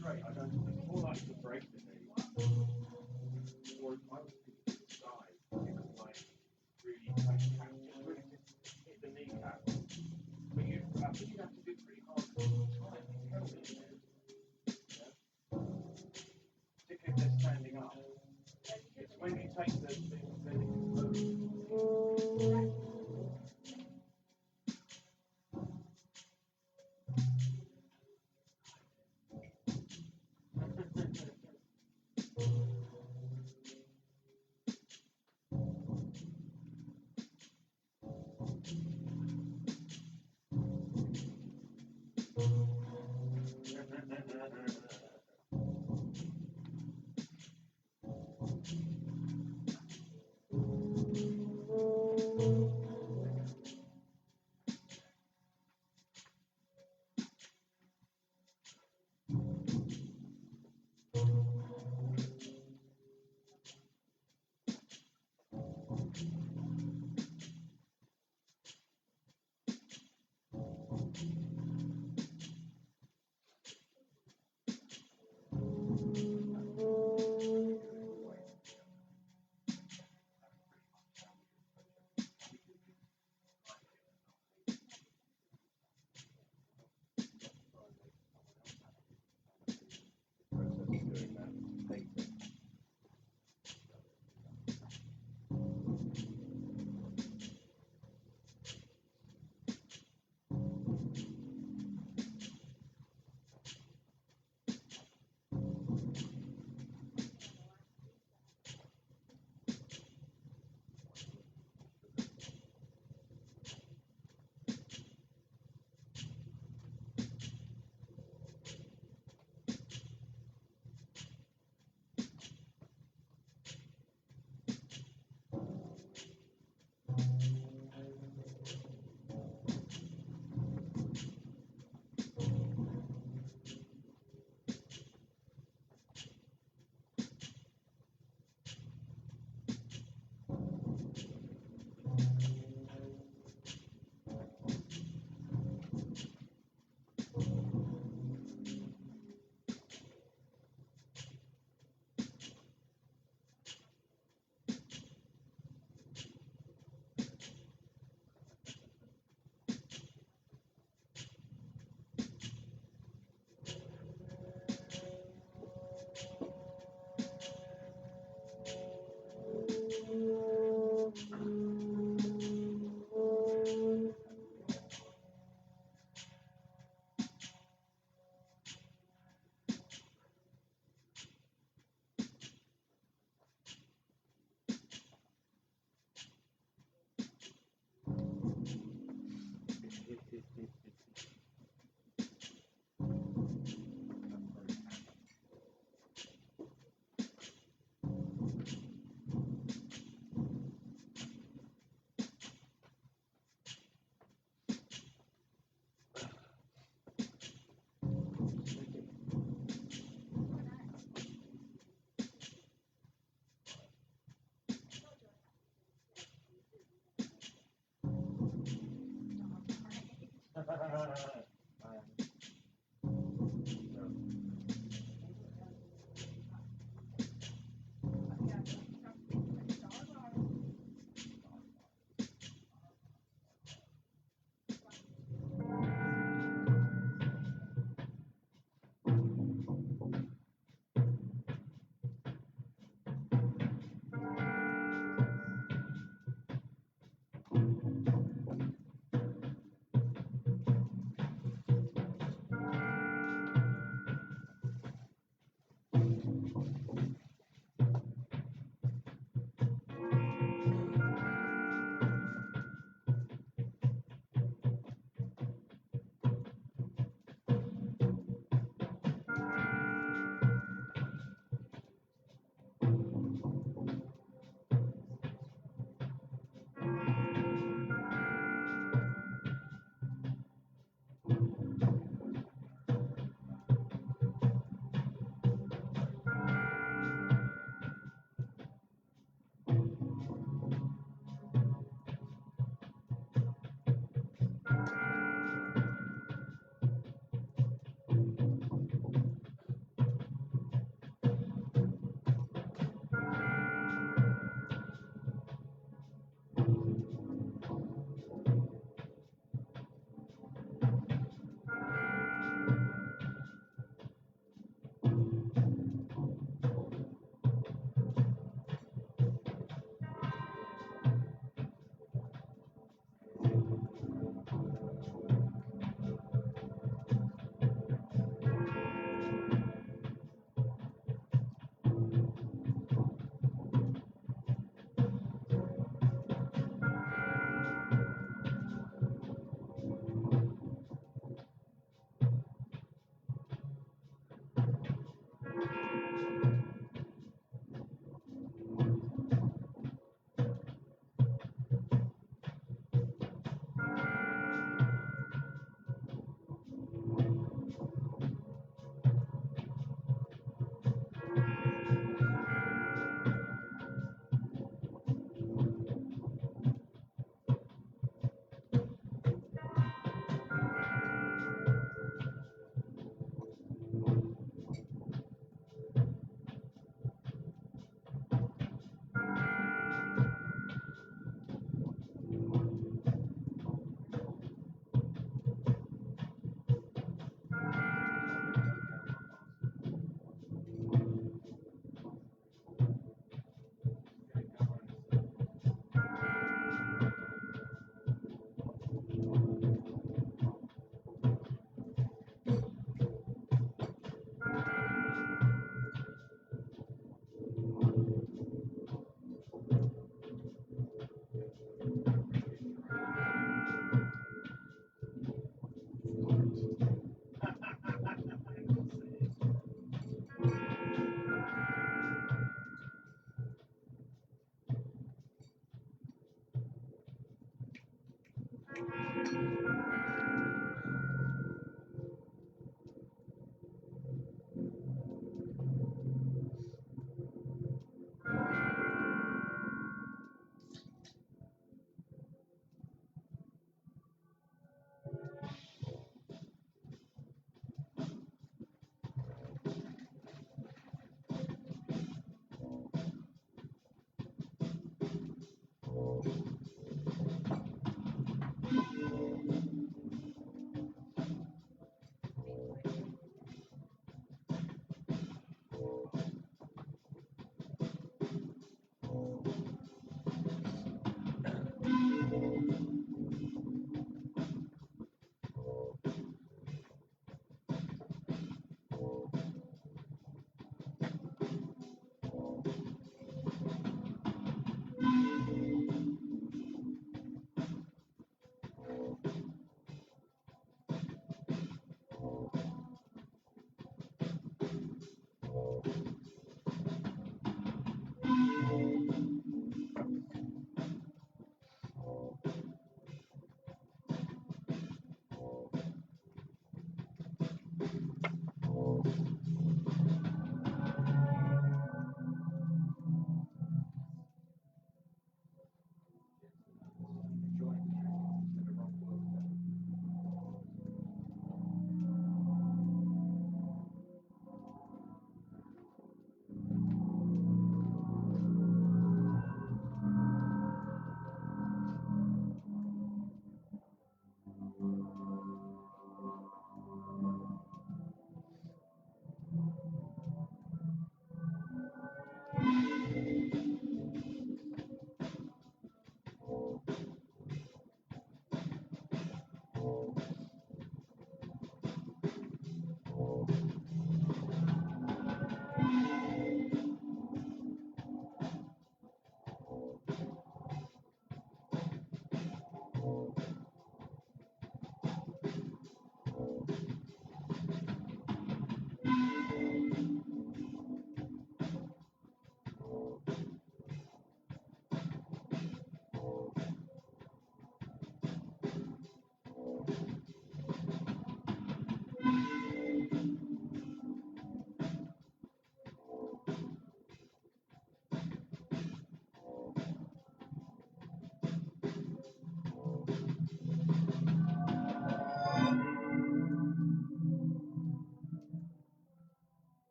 straight. I don't. It's more like to break the knee. Or I was thinking the side, it was like really tight cap, just really hit the kneecap. But I think you'd have to do pretty hard because it's tight. It's held in there. Yeah? Particularly if they're standing up. It's when you take the thing, then it can move. Doing that later.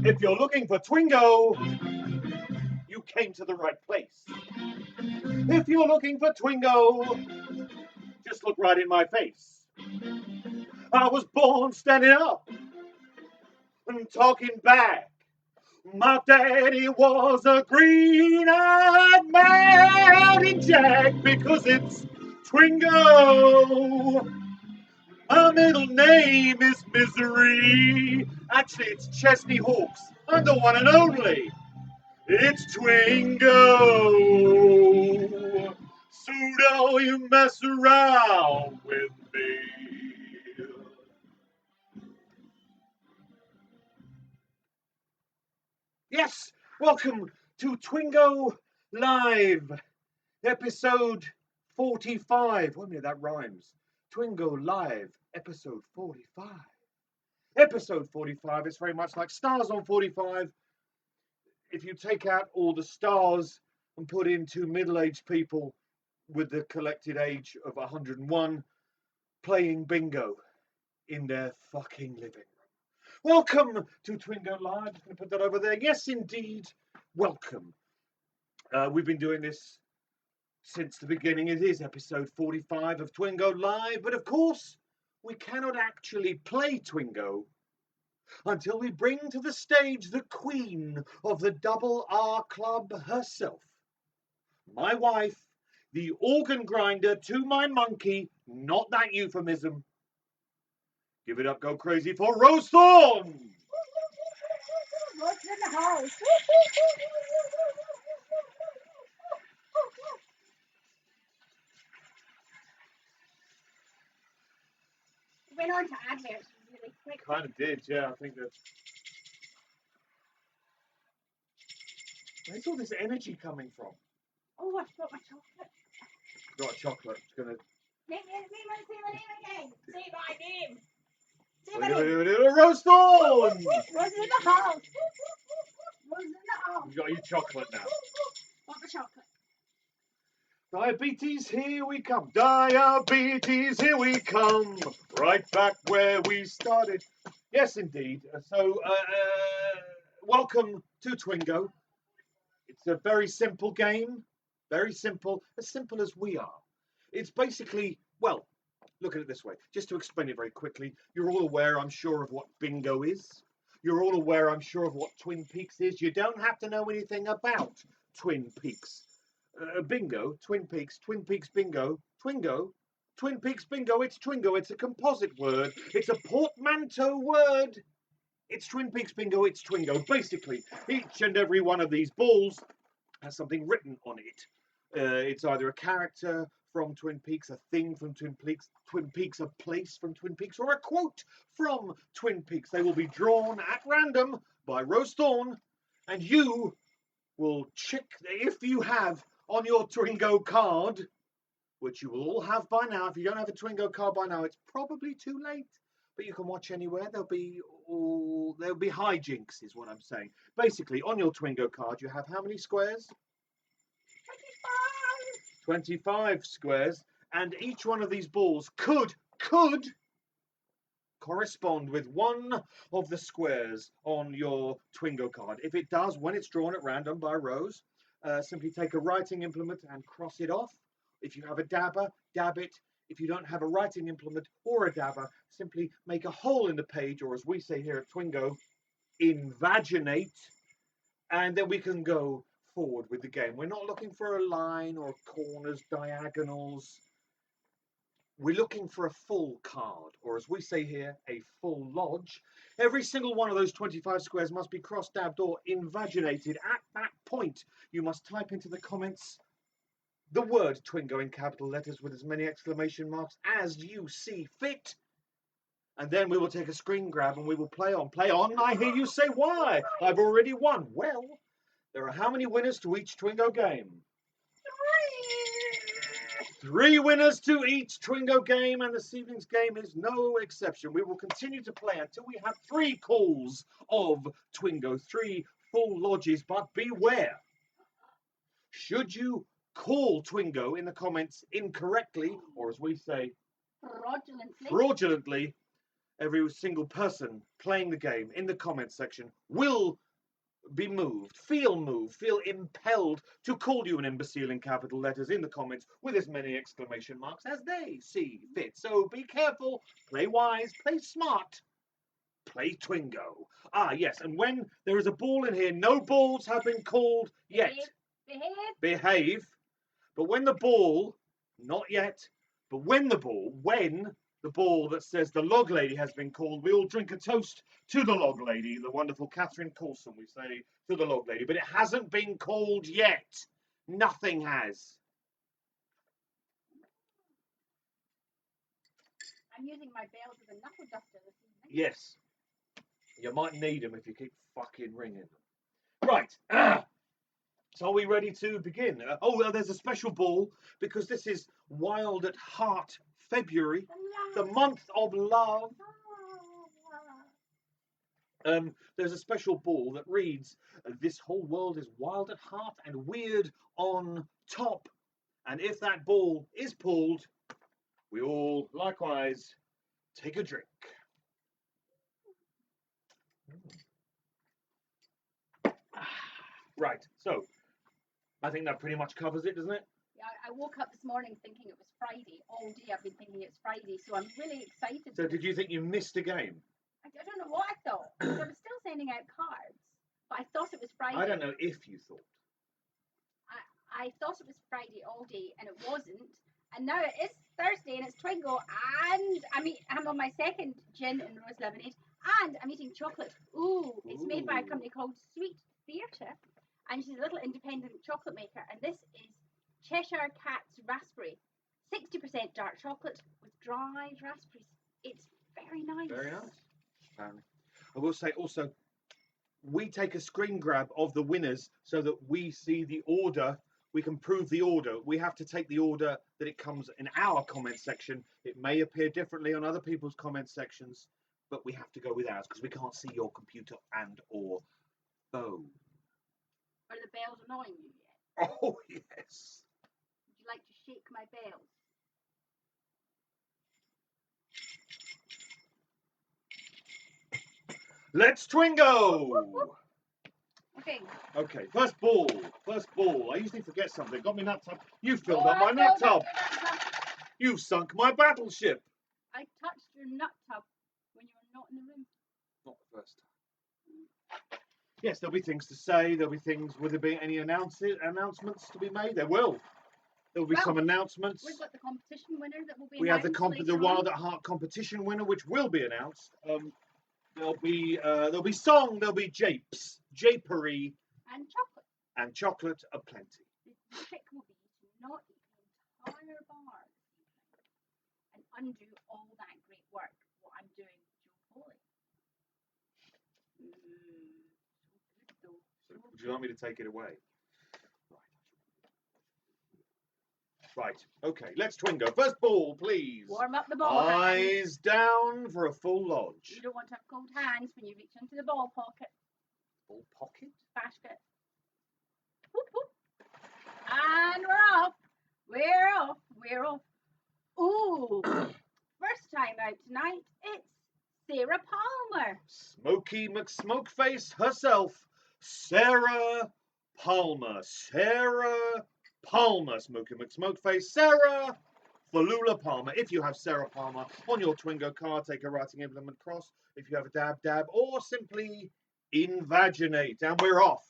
If you're looking for Twingo, you came to the right place. If you're looking for Twingo, just look right in my face. I was born standing up and talking back. My daddy was a green-eyed mountain jack because it's Twingo. My middle name is Misery. Actually, it's Chesney Hawks. I'm the one and only. It's Twingo. So don't you mess around with me. Yes, welcome to Twingo Live, episode 45. Wait a minute, that rhymes. Twingo Live, episode 45. Episode 45 is very much like Stars on 45. If you take out all the stars and put in two middle-aged people with the collected age of 101 playing bingo in their fucking living room. Welcome to Twingo Live. I'm just going to put that over there. Yes, indeed. Welcome. We've been doing this since the beginning. It is episode 45 of Twingo Live. But of course, we cannot actually play Twingo until we bring to the stage the queen of the Double R Club herself. My wife, the organ grinder to my monkey, not that euphemism. Give it up, go crazy for Rose Thorn! What's in the house? Went on to adverts really quick. Kind of did, yeah. I think that. Where's all this energy coming from? Oh, I've got my chocolate. Got a chocolate. It's gonna. Say my name again. Say my name. Say my name. Rose Thorn! What's in the house? What's in the house? You got your chocolate now. Got the chocolate. Diabetes, here we come. Diabetes, here we come. Right back where we started. Yes, indeed. So, welcome to Twingo. It's a very simple game. Very simple. As simple as we are. It's basically, well, look at it this way. Just to explain it very quickly. You're all aware, I'm sure, of what bingo is. You're all aware, I'm sure, of what Twin Peaks is. You don't have to know anything about Twin Peaks. Bingo, Twin Peaks bingo, Twingo, Twin Peaks bingo, it's Twingo, it's a composite word, it's a portmanteau word, it's Twin Peaks bingo, it's Twingo. Basically, each and every one of these balls has something written on it. It's either a character from Twin Peaks, a thing from Twin Peaks, a place from Twin Peaks, or a quote from Twin Peaks. They will be drawn at random by Rose Thorn, and you will check if you have on your Twingo card, which you will all have by now. If you don't have a Twingo card by now, it's probably too late. But you can watch anywhere. There'll be hijinks, is what I'm saying. Basically, on your Twingo card, you have how many squares? 25 squares, and each one of these balls could correspond with one of the squares on your Twingo card. If it does, when it's drawn at random by Rose, simply take a writing implement and cross it off. If you have a dabber, dab it. If you don't have a writing implement or a dabber, simply make a hole in the page, or as we say here at Twingo, invaginate, and then we can go forward with the game. We're not looking for a line or corners, diagonals. We're looking for a full card, or as we say here, a full lodge. Every single one of those 25 squares must be cross-dabbed or invaginated. At that point, you must type into the comments the word Twingo in capital letters with as many exclamation marks as you see fit. And then we will take a screen grab and we will play on. Play on, I hear you say, why? I've already won. Well, there are how many winners to each Twingo game? 3 winners to each Twingo game, and this evening's game is no exception. We will continue to play until we have 3 calls of Twingo, 3 full lodges, but beware. Should you call Twingo in the comments incorrectly, or as we say, fraudulently, every single person playing the game in the comments section will be feel impelled to call you an imbecile in capital letters in the comments with as many exclamation marks as they see fit. So be careful, play wise, play smart, play Twingo. Ah, yes, and when there is a ball in here, no balls have been called yet. Behave. But when the ball, not yet, but when the ball that says the log lady has been called, we all drink a toast to the log lady, the wonderful Catherine Coulson, we say to the log lady, but it hasn't been called yet. Nothing has. I'm using my bells with a knuckle duster this evening. Yes. You might need them if you keep fucking ringing them. Right. So are we ready to begin? Well, there's a special ball because this is Wild at Heart February, the month of love. There's a special ball that reads, this whole world is wild at heart and weird on top. And if that ball is pulled, we all likewise take a drink. Right, so I think that pretty much covers it, doesn't it? Yeah, I woke up this morning thinking it was Friday. All day I've been thinking it's Friday, so I'm really excited. So did you think you missed a game? I don't know what I thought. I was still sending out cards, but I thought it was Friday. I don't know if you thought. I thought it was Friday all day, and it wasn't. And now it is Thursday, and it's Twingo, and I'm on my second gin and rose lemonade, and I'm eating chocolate. Ooh, it's made by a company called Sweet Theatre, and she's a little independent chocolate maker, and this is Cheshire Cat's Raspberry. 60% dark chocolate with dried raspberries. It's very nice. Very nice. I will say also, we take a screen grab of the winners so that we see the order. We can prove the order. We have to take the order that it comes in our comment section. It may appear differently on other people's comment sections, but we have to go with ours because we can't see your computer and or phone. Are the bells annoying you yet? Oh, yes. you like to shake my bells? Let's Twingo! Okay. Okay, first ball. I usually forget something. Got me nut tub. You filled Oh, up my I nut filled tub. up your nut tub. You've sunk my battleship. I touched your nut tub when you were not in the room. Not the first time. Yes, there'll be things to say. There'll be things. Will there be any announcements to be made? There will. There'll be some announcements. We've got the competition winner that will be We have announced the later Wild on. at Heart competition winner, which will be announced. There'll be song. There'll be japes, japery, And chocolate. and chocolate aplenty. The trick will be to not eat the entire bar and undo all that great work, what I'm doing, Joe Foley. So good though. So would you like me to take it away? Right. Okay. Let's Twingo. First ball, please. Warm up the ball hands. Eyes down for a full lodge. You don't want to have cold hands when you reach into the ball pocket. Ball pocket? Basket. Whoop, whoop. And we're off. We're off. Ooh. First time out tonight, it's Sarah Palmer. Smoky McSmokeface herself, Sarah Palmer. Sarah Palmer. Smoky McSmokeface, Sarah Falula Palmer. If you have Sarah Palmer on your Twingo card, take a writing implement cross. If you have a dab, or simply invaginate. And we're off.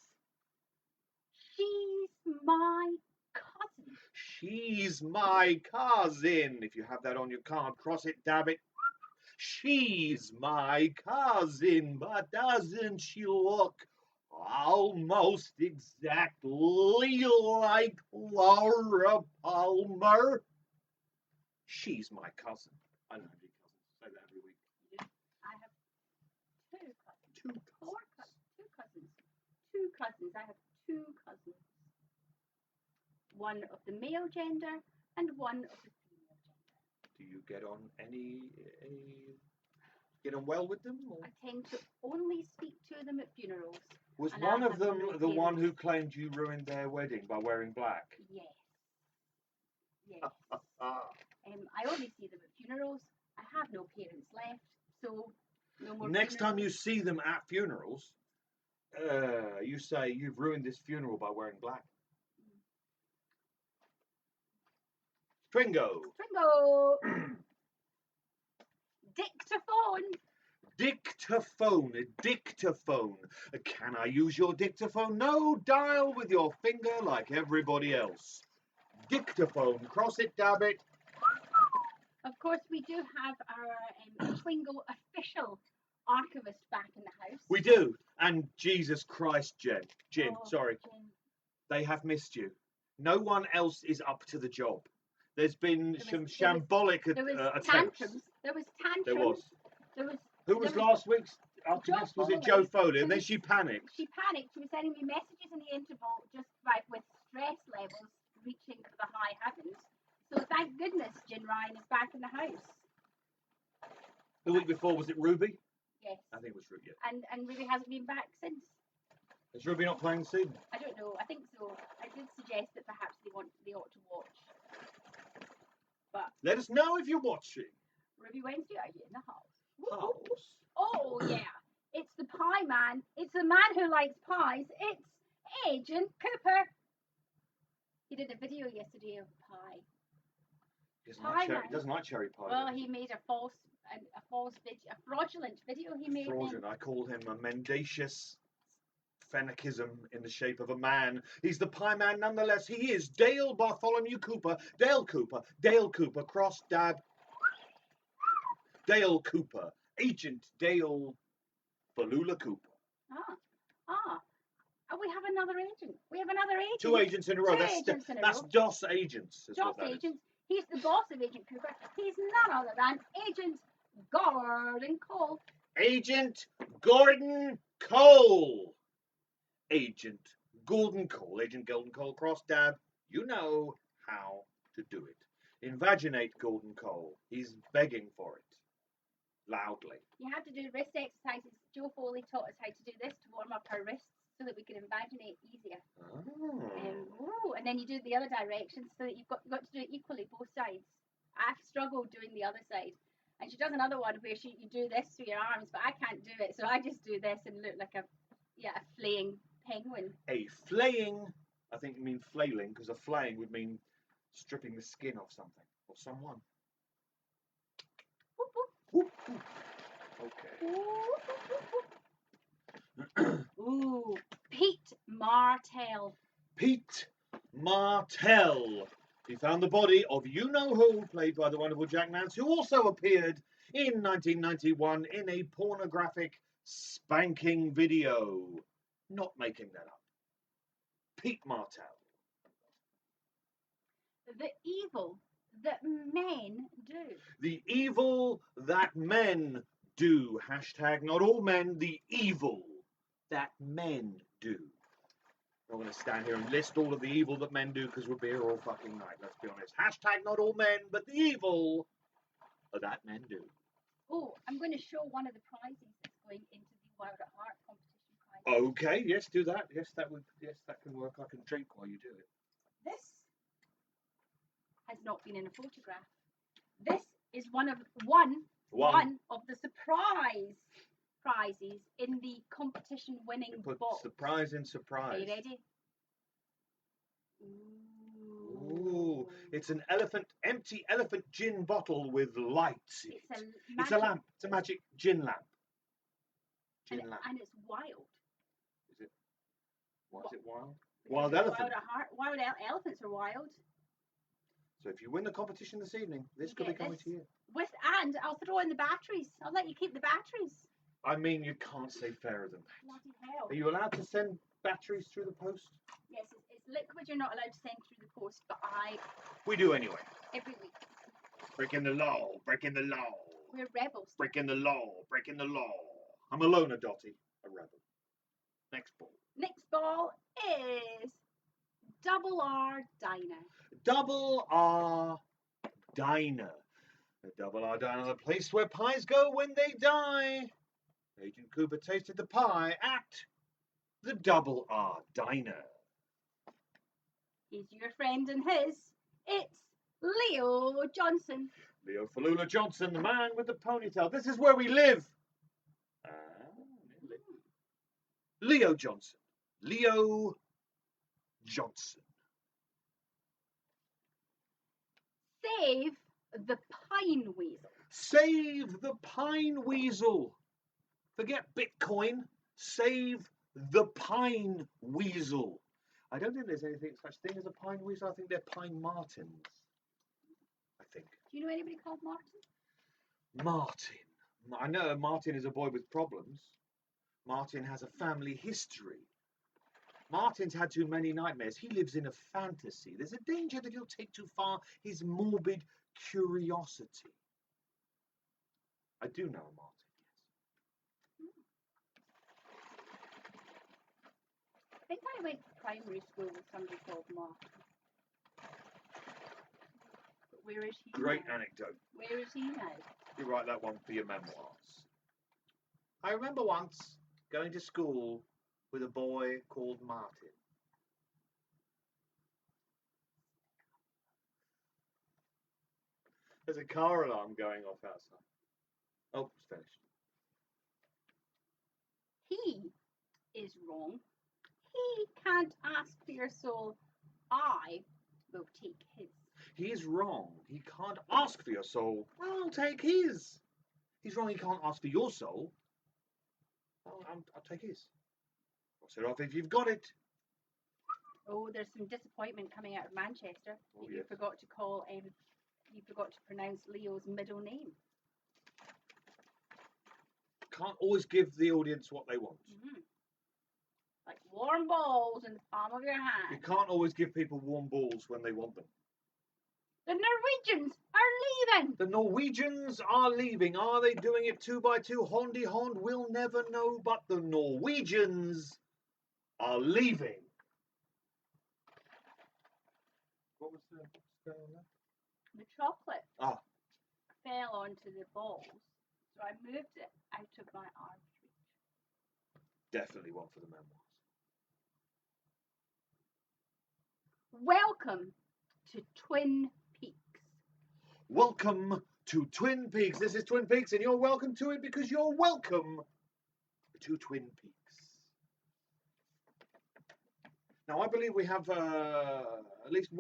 She's my cousin. She's my cousin. If you have that on your card, cross it, dab it. She's my cousin, but doesn't she look almost exactly like Laura Palmer? She's my cousin. I don't have any cousins. I say that every week. I have two cousins. Two cousins. Two cousins. I have two cousins. One of the male gender and one of the female gender. Do you get on get on well with them? Or? I tend to only speak to them at funerals. Was and one I of have them no the one parents. who claimed you ruined their wedding by wearing black? Yes. Yes. I only see them at funerals. I have no parents left, so no more. Next time you funerals. see them at funerals, you say you've ruined this funeral by wearing black. Twingo. Twingo. Dictaphone. Dictaphone. Can I use your dictaphone? No, dial with your finger like everybody else. Dictaphone. Cross it, dab it. Of course, we do have our Twingo official archivist back in the house. We do. And Jesus Christ, Jen. Oh, Sorry. Jen. They have missed you. No one else is up to the job. There's been some There shambolic was attempts. tantrums. There was tantrums. There was. There was. Who was last week's archivist? Was it Joe Foley? And then she panicked. She panicked. She was sending me messages in the interval, just right with stress levels reaching for the high heavens. So thank goodness Jen Ryan is back in the house. The week before, was it Ruby? Yes. I think it was Ruby. Yeah. And Ruby hasn't been back since. Is Ruby not playing this evening? I don't know. I think so. I did suggest that perhaps they ought to watch. But let us know if you're watching. Ruby Wednesday, are you in the house? House. Oh yeah. It's the pie man. It's the man who likes pies. It's Agent Cooper. He did a video yesterday of pie. He doesn't like cherry pie. Well, he made a fraudulent video. He made. Fraudulent. I call him a mendacious fennicism in the shape of a man. He's the pie man nonetheless. He is Dale Bartholomew Cooper. Dale Cooper. Cross dab. Dale Cooper. Agent Dale Falula Cooper. Oh, we have another agent. Two agents in a row. That's DOS agents. DOS agents. He's the boss of Agent Cooper. He's none other than Agent Gordon Cole. Agent Gordon Cole. Agent Gordon Cole. Cross dab. You know how to do it. Invaginate Gordon Cole. He's begging for it. Loudly. You have to do wrist exercises. Joe Foley taught us how to do this to warm up our wrists so that we can imagine it easier. Oh. And then you do the other direction so that you've got to do it equally both sides. I've struggled doing the other side. And she does another one where you do this through your arms, but I can't do it, so I just do this and look like a flaying penguin. A flaying, I think you mean flailing, because a flaying would mean stripping the skin off something or someone. Whoop, Whoop, whoop. Okay. Ooh, Pete Martell. Pete Martell. He found the body of you-know-who, played by the wonderful Jack Nance, who also appeared in 1991 in a pornographic spanking video. Not making that up. Pete Martell. The evil that men do. The evil that men do. Hashtag not all men, the evil that men do. I'm not going to stand here and list all of the evil that men do because we'll be here all fucking night, let's be honest. Hashtag not all men, but the evil that men do. Oh, I'm going to show one of the prizes that's going into the Wild at Heart competition prize. Okay, yes, do that. Yes, that can work. I can drink while you do it. This has not been in a photograph. This is one of the surprise prizes in the competition winning Put box. surprise in surprise. Are you ready? Ooh, it's an empty elephant gin bottle with lights in it. It's a lamp. It's a magic gin lamp. And it's wild. Is it? Why is it wild? Wild elephant. Wild elephants are wild. So if you win the competition this evening, this could be coming to you. And I'll throw in the batteries. I'll let you keep the batteries. I mean, you can't say fairer than that. Bloody hell. Are you allowed to send batteries through the post? Yes, it's liquid. You're not allowed to send through the post, but We do anyway. every week. Breaking the law. Breaking the law. We're rebels. Breaking the law. Breaking the law. I'm a loner, Dottie. A rebel. Next ball. Next ball is Double R Diner. Double R Diner. The Double R Diner, the place where pies go when they die. Agent Cooper tasted the pie at the Double R Diner. He's your friend and his. It's Leo Johnson. Leo Falula Johnson, the man with the ponytail. This is where we live. Leo Johnson. Leo Johnson. Save the Pine Weasel. Save the Pine Weasel. Forget Bitcoin. Save the Pine Weasel. I don't think there's anything such thing as a pine weasel. I think they're pine martins. I think. Do you know anybody called Martin? Martin. I know Martin is a boy with problems. Martin has a family history. Martin's had too many nightmares. He lives in a fantasy. There's a danger that he'll take too far his morbid curiosity. I do know a Martin, yes. I think I went to primary school with somebody called Martin. But where is he Great now? anecdote. Where is he now? You write that one for your memoirs. I remember once going to school with a boy called Martin. There's a car alarm going off outside. Oh, it's finished. He is wrong. He can't ask for your soul. I will take his. He is wrong. He can't ask for your soul. I'll take his. He's wrong. He can't ask for your soul. I'll take his. I'll set off if you've got it. Oh, there's some disappointment coming out of Manchester. Oh, You yes. forgot to call. You forgot to pronounce Leo's middle name. Can't always give the audience what they want. Mm-hmm. Like warm balls in the palm of your hand. You can't always give people warm balls when they want them. The Norwegians are leaving. The Norwegians are leaving. Are they doing it 2 by 2? Hondy Hond, we'll never know, but the Norwegians are leaving. What was the going on there? The chocolate Ah, fell onto the balls, so I moved it out of my arm's reach. definitely one for the memoirs. Welcome to Twin Peaks. Welcome to Twin Peaks. This is Twin Peaks, and you're welcome to it because you're welcome to Twin Peaks. Now, I believe we have at least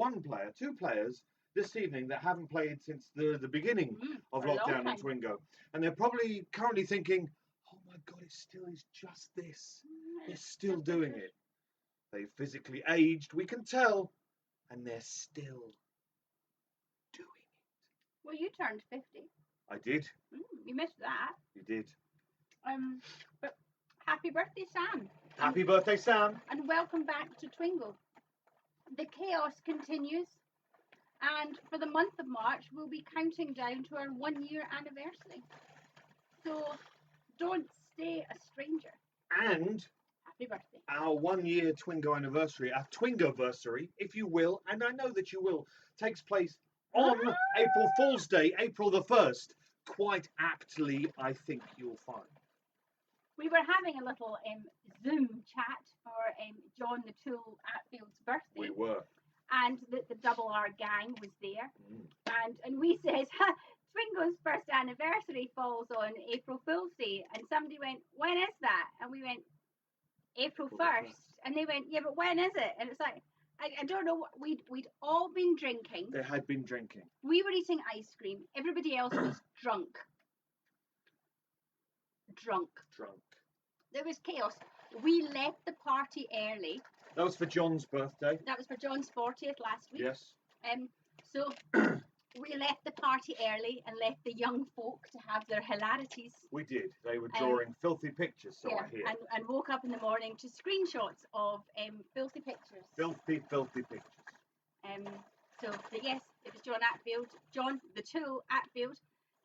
two players this evening that haven't played since the beginning of for a long lockdown on time. Twingo. And they're probably currently thinking, oh my God, it still is just this. They're still doing it. They've physically aged, we can tell, and they're still doing it. Well, you turned 50. I did. You missed that. You did. But happy birthday, Sam. Happy birthday, Sam. And welcome back to Twingo. The chaos continues, and for the month of March, we'll be counting down to our 1-year anniversary. So don't stay a stranger. And Happy birthday. our 1-year Twingo anniversary, our Twingoversary, if you will, and I know that you will, takes place on April Fool's Day, April the 1st. Quite aptly, I think you'll find. We were having a little Zoom chat for John the Tool Atfield's birthday. We were. And the Double R gang was there. And we said, Twingo's first anniversary falls on April Fool's Day. And somebody went, when is that? And we went, April 1st. And they went, yeah, but when is it? And it's like, I don't know. We'd all been drinking. They had been drinking. We were eating ice cream. Everybody else was drunk. There was chaos. We left the party early. That was for John's birthday. That was for John's 40th last week. Yes. So we left the party early and left the young folk to have their hilarities. We did. They were drawing filthy pictures, so I hear. And woke up in the morning to screenshots of filthy pictures. Filthy pictures. But yes, it was John the Tool Atfield,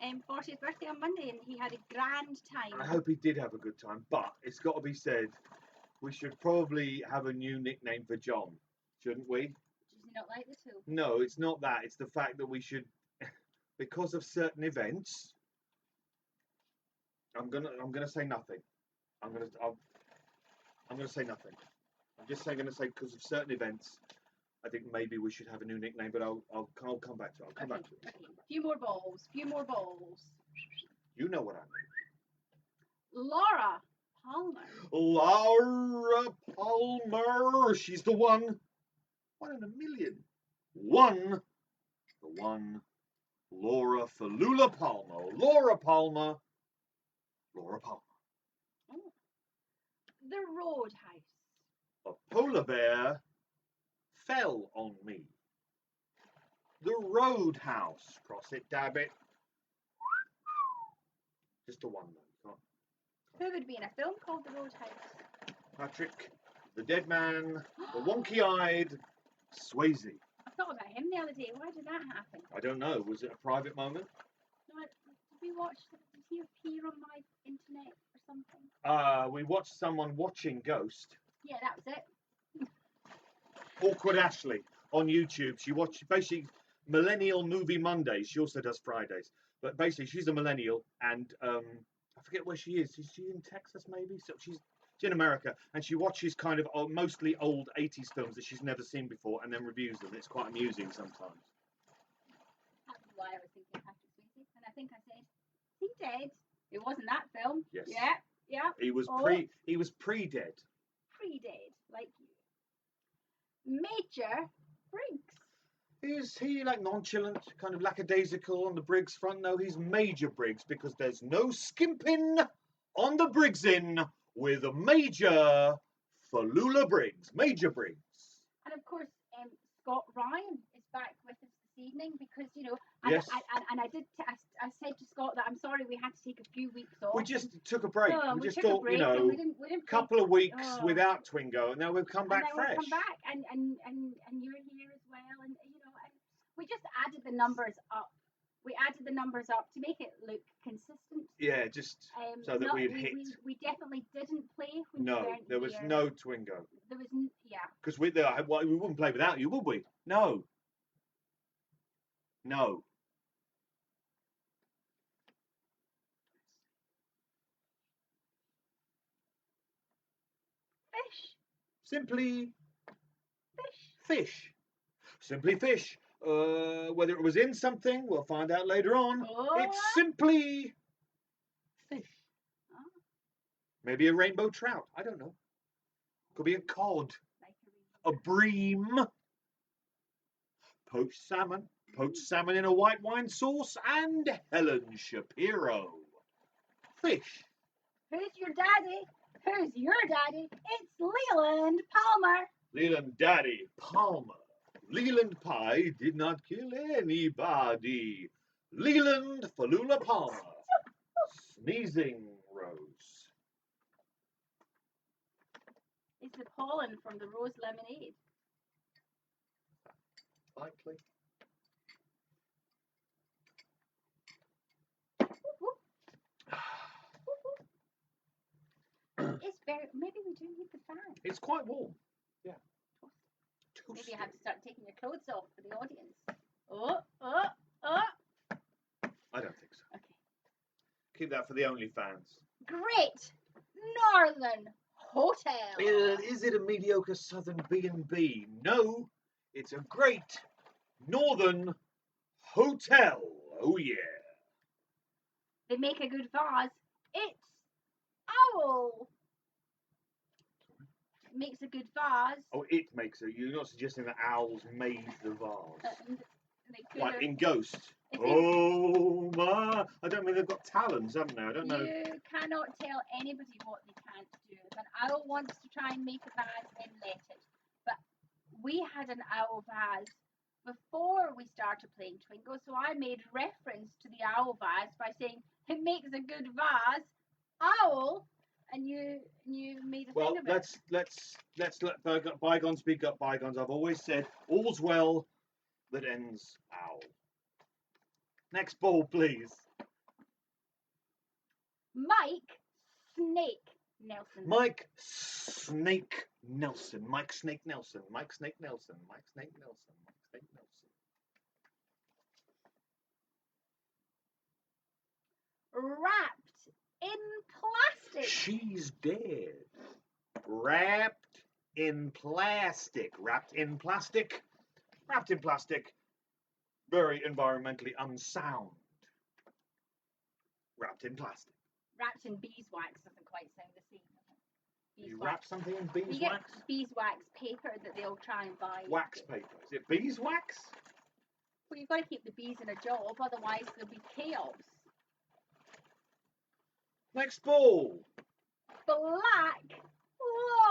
40th birthday on Monday, and he had a grand time. I hope he did have a good time, but it's got to be said, we should probably have a new nickname for John, shouldn't we? Does he not like the Tool? No, it's not that. It's the fact that we should, because of certain events. I'm gonna say nothing. I'm gonna say nothing. I'm just gonna say because of certain events. I think maybe we should have a new nickname, but I'll come back to it. I'll come back to it. Okay. Few more balls. You know what I mean. Laura Palmer. Laura Palmer. She's the one. 1 in a million. The one. Laura Falula Palmer. Laura Palmer. Oh. The Roadhouse. A polar bear fell on me. The Roadhouse. Cross it, dab it. Just the one, though. Who would be in a film called The Roadhouse? Patrick, the dead man, the wonky-eyed Swayze. I thought about him the other day. Why did that happen? I don't know. Was it a private moment? No, did he appear on my internet or something? We watched someone watching Ghost. Yeah, that was it. Awkward Ashley on YouTube. She watched basically Millennial Movie Mondays. She also does Fridays. But basically, she's a millennial, and I forget where she is. Is she in Texas, maybe? So she's in America, and she watches kind of mostly old 80s films that she's never seen before, and then reviews them. It's quite amusing sometimes. That's why I was thinking Patrick Swayze, and I think I said, he dead. It wasn't that film. Yes. Yeah. He was pre-dead. Pre-dead, like you. Major Briggs. Is he like nonchalant, kind of lackadaisical on the Briggs front? No, he's Major Briggs because there's no skimping on the Briggsin with a Major Falula Briggs. Major Briggs. And of course, Scott Ryan is back with us this evening because, Yes. I said to Scott that I'm sorry we had to take a few weeks off. We just took a break. No, we just took a thought, break and we didn't couple of weeks without Twingo, and now we've come back fresh. We've come back, and you're here as well, and and we just added the numbers up. We added the numbers up to make it look consistent. Yeah, just so that we'd hit. We definitely didn't play. When There was no Twingo. There was Because we wouldn't play without you, would we? No. Fish. Simply fish. Simply fish. Whether it was in something, we'll find out later on. Oh, It's simply fish. Oh. Maybe a rainbow trout. I don't know. Could be a cod, like a bream, poached salmon in a white wine sauce, and Helen Shapiro. Fish. Who's your daddy? Who's your daddy? It's Leland Palmer. Leland Daddy Palmer. Leland Pie did not kill anybody. Leland Falula Palmer. Sneezing Rose. It's the pollen from the rose lemonade. Likely. It's very. Maybe we do need the fan. It's quite warm. Yeah. Maybe you have to start taking your clothes off for the audience. Oh. I don't think so. Okay. Keep that for the OnlyFans. Great Northern Hotel. Is it a mediocre southern B&B? No, it's a great northern hotel. Oh yeah. They make a good vase. It's owl. It makes a good vase. Oh, it makes it. You're not suggesting that owls made the vase. And they could Like have. in Ghost. If they- Oh my! I don't mean they've got talons, haven't they? I don't know. You cannot tell anybody what they can't do. If an owl wants to try and make a vase, then let it. But we had an owl vase before we started playing Twingo, so I made reference to the owl vase by saying it makes a good vase, owl, and you made a Well, thing of it. let's let bygones be bygones. I've always said all's well that ends owl. Next ball, please. Mike Snake Nelson. Mike Snake Nelson. Mike Snake Nelson. Mike Snake Nelson. Mike Snake Nelson. Mike Snake Nelson. Wrapped in plastic. She's dead. Wrapped in plastic. Wrapped in plastic. Wrapped in plastic. Very environmentally unsound. Wrapped in plastic. Wrapped in beeswax doesn't quite sound the same. You wrap something in You get beeswax? beeswax paper that they'll try and buy. Wax paper. Is it beeswax? Well, you've got to keep the bees in a job, otherwise there'll be chaos. Next ball. Black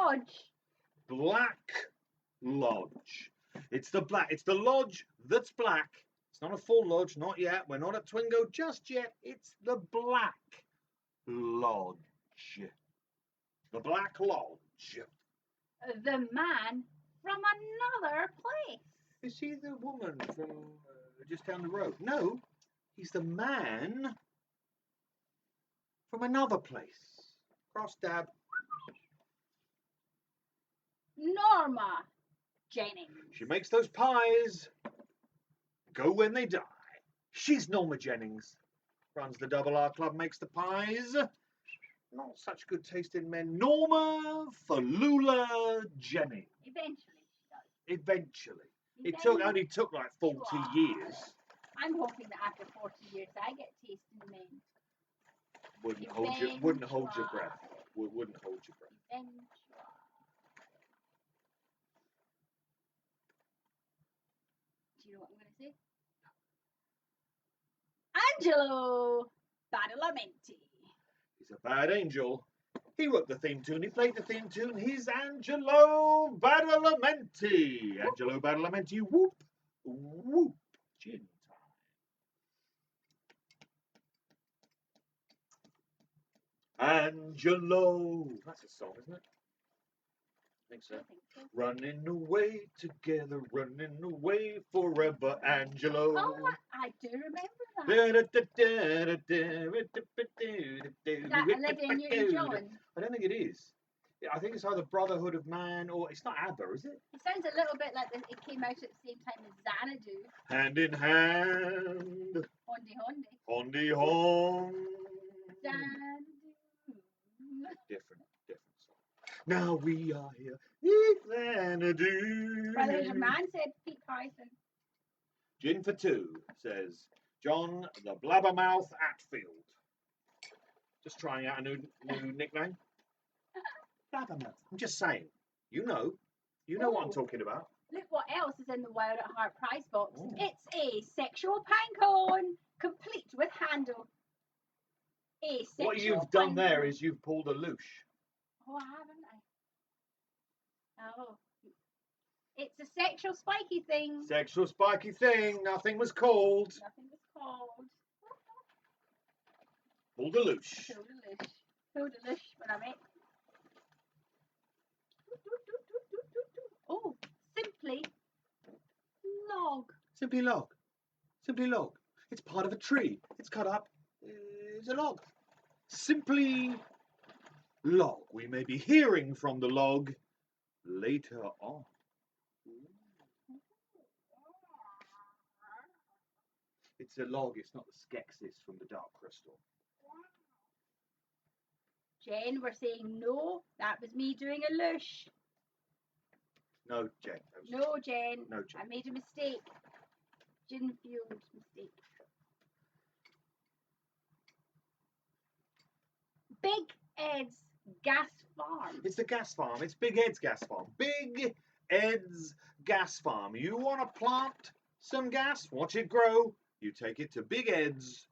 Lodge. Black Lodge. It's the lodge that's black. It's not a full lodge, not yet. We're not at Twingo just yet. It's the Black Lodge. The Black Lodge. The man from another place. Is he the woman from just down the road? No, he's the man from another place. Cross dab. Norma Jennings. She makes those pies go when they die. She's Norma Jennings. Runs the Double R Club, makes the pies. Not such good taste in men. Norma Falula Jennings. Eventually she does. Eventually. It Eventually. only took like 40 years. I'm hoping that after 40 years I get taste in men. Wouldn't hold your breath. Wouldn't hold your breath. Eventually. Do you know what I'm going to say? Angelo Badalamenti. He's a bad angel. He wrote the theme tune. He played the theme tune. He's Angelo Badalamenti. Angelo Badalamenti. Whoop, whoop. Gin time. Angelo. That's a song, isn't it? I think so. I think so. Running away together, running away forever, Angelo. Oh, I do remember that. Is that Olivia Newton-John? I don't think it is. I think it's either Brotherhood of Man or it's not ABBA, is it? It sounds a little bit like it came out at the same time as Xanadu. Hand in hand, Hondi Hondi. Hondi Hong. Xanadu. Different song. Now we are here. Xanadu. Brother of man, said Pete Python. Gin for two, says John the Blabbermouth Atfield. Just trying out a new nickname. Blabbermouth. I'm just saying. You know what I'm talking about. Look what else is in the Wild at Heart prize box. Oh. It's a sexual pine cone, complete with handle. A sexual What you've done pine there cone. is you've pulled a loosh. Oh, I haven't I? Oh. It's a sexual spiky thing. Sexual spiky thing. Nothing was called. Nothing was called. Pulled a loosh. Pulled a loosh when I met. Oh, simply log. Simply log. Simply log. It's part of a tree. It's cut up. It's a log. Simply log. We may be hearing from the log later on. It's a log. It's not the Skeksis from the Dark Crystal. Jen, we're saying no. That was me doing a loosh. No, Jen. No, Jen. No, Jen. I made a mistake. Gin-fueled mistake. Big Ed's gas farm. It's the gas farm. It's Big Ed's gas farm. Big Ed's gas farm. You want to plant some gas? Watch it grow. You take it to Big Ed's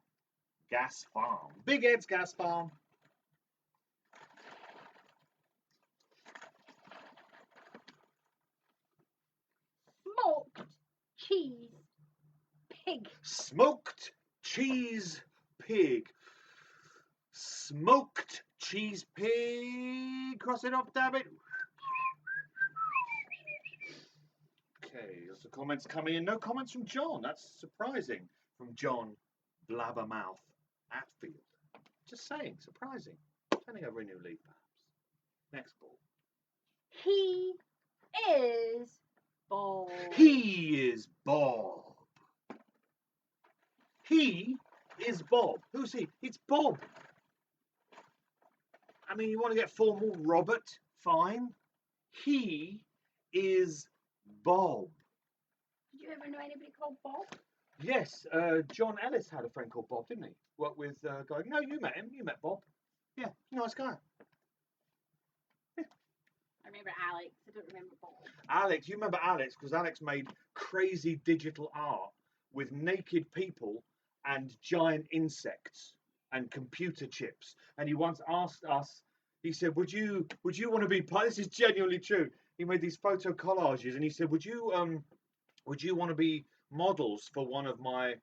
gas farm. Big Ed's gas farm. Smoked cheese pig. Smoked cheese pig. Smoked cheese pig. Cross it off, damn it. Okay, lots of comments coming in. No comments from John. That's surprising. From John Blabbermouth Atfield. Just saying, surprising. Turning over a new leaf, perhaps. Next ball. He is Bob. He is Bob. He is Bob. Who's he? It's Bob. I mean, you want to get formal, Robert? Fine. He is Bob. Did you ever know anybody called Bob? Yes, John Ellis had a friend called Bob, didn't he? Worked with a guy. No, you met him. You met Bob. Yeah, nice guy. I remember Alex. I don't remember Bob. Alex, you remember Alex because Alex made crazy digital art with naked people and giant insects and computer chips. And he once asked us, he said, would you want to be part? This is genuinely true. He made these photo collages and he said, would you want to be models for one of my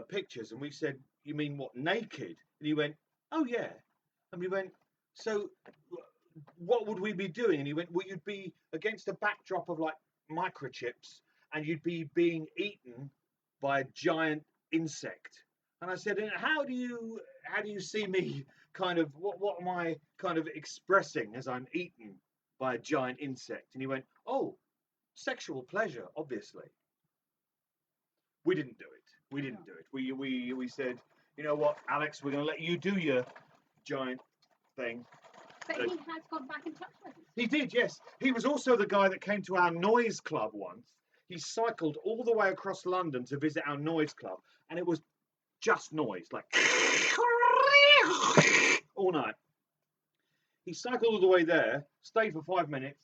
pictures? And we said, you mean what, naked? And he went, oh yeah. And we went, so what would we be doing? And he went, well, you'd be against a backdrop of like microchips and you'd be being eaten by a giant insect. And I said, and how do you see me kind of, what am I kind of expressing as I'm eaten by a giant insect? And he went, oh, sexual pleasure, obviously. We didn't do it. We didn't do it. We said, you know what, Alex, we're going to let you do your giant thing. But he has got back in touch with us. He did, yes. He was also the guy that came to our noise club once. He cycled all the way across London to visit our noise club, and it was just noise, like all night. He cycled all the way there, stayed for 5 minutes,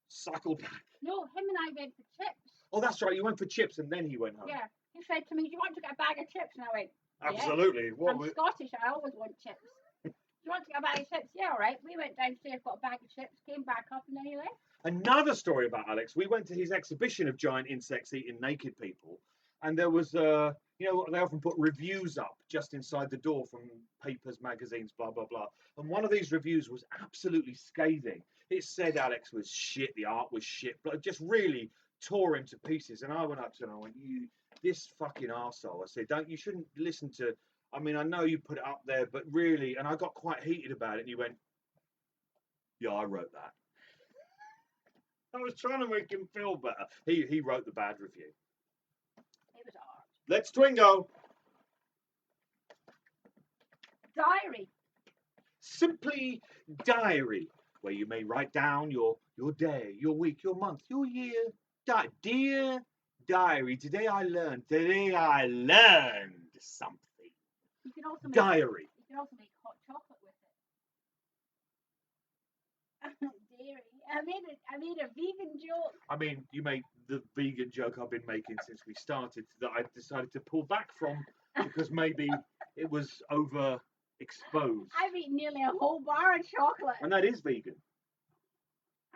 cycled back. No, him and I went for chips. Oh, that's right. You went for chips, and then he went home. Yeah. He said to me, do you want to get a bag of chips? And I went, Absolutely. yeah. I'm Scottish. I always want chips. Do you want to get a bag of chips? Yeah, all right. We went downstairs, got a bag of chips, came back up, and then he left. Another story about Alex. We went to his exhibition of giant insects eating naked people, and there was, you know, they often put reviews up just inside the door from papers, magazines, blah, blah, blah. And one of these reviews was absolutely scathing. It said Alex was shit, the art was shit, but it just really tore him to pieces. And I went up to him and I went, you, this fucking arsehole. I said, you shouldn't listen to, I mean, I know you put it up there, but really, and I got quite heated about it. And he went, yeah, I wrote that. I was trying to make him feel better. He wrote the bad review. It was art. Let's Twingo. Diary. Simply diary. where you may write down your day, your week, your month, your year. Dear diary, today I learned something. You can also make, Diary. You can also make hot chocolate with it. Dairy. I made a vegan joke. I mean, you made the vegan joke I've been making since we started that I decided to pull back from because maybe it was overexposed. I've eaten nearly a whole bar of chocolate. And that is vegan.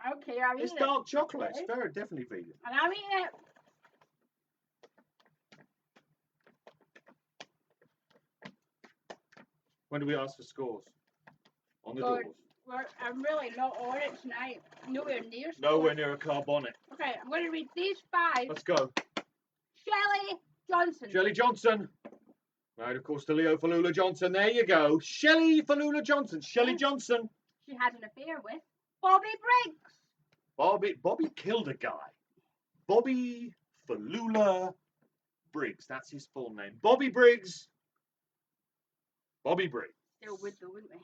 I don't care. I'm It's eating dark chocolate. It It's is. very definitely vegan. And I'm eating it. When do we ask for scores? On the Good. doors. I'm really not on it tonight. Nowhere near. Nowhere near a carbonic. Okay, I'm going to read these 5. Let's go. Shelley Johnson. Shelley Johnson. Right, of course, to Leo Falula Johnson. There you go. Shelley Falula Johnson. Shelley Johnson. She had an affair with Bobby Briggs. Bobby killed a guy. Bobby Falula Briggs. That's his full name. Bobby Briggs. Bobby Briggs. Still would though, wouldn't we?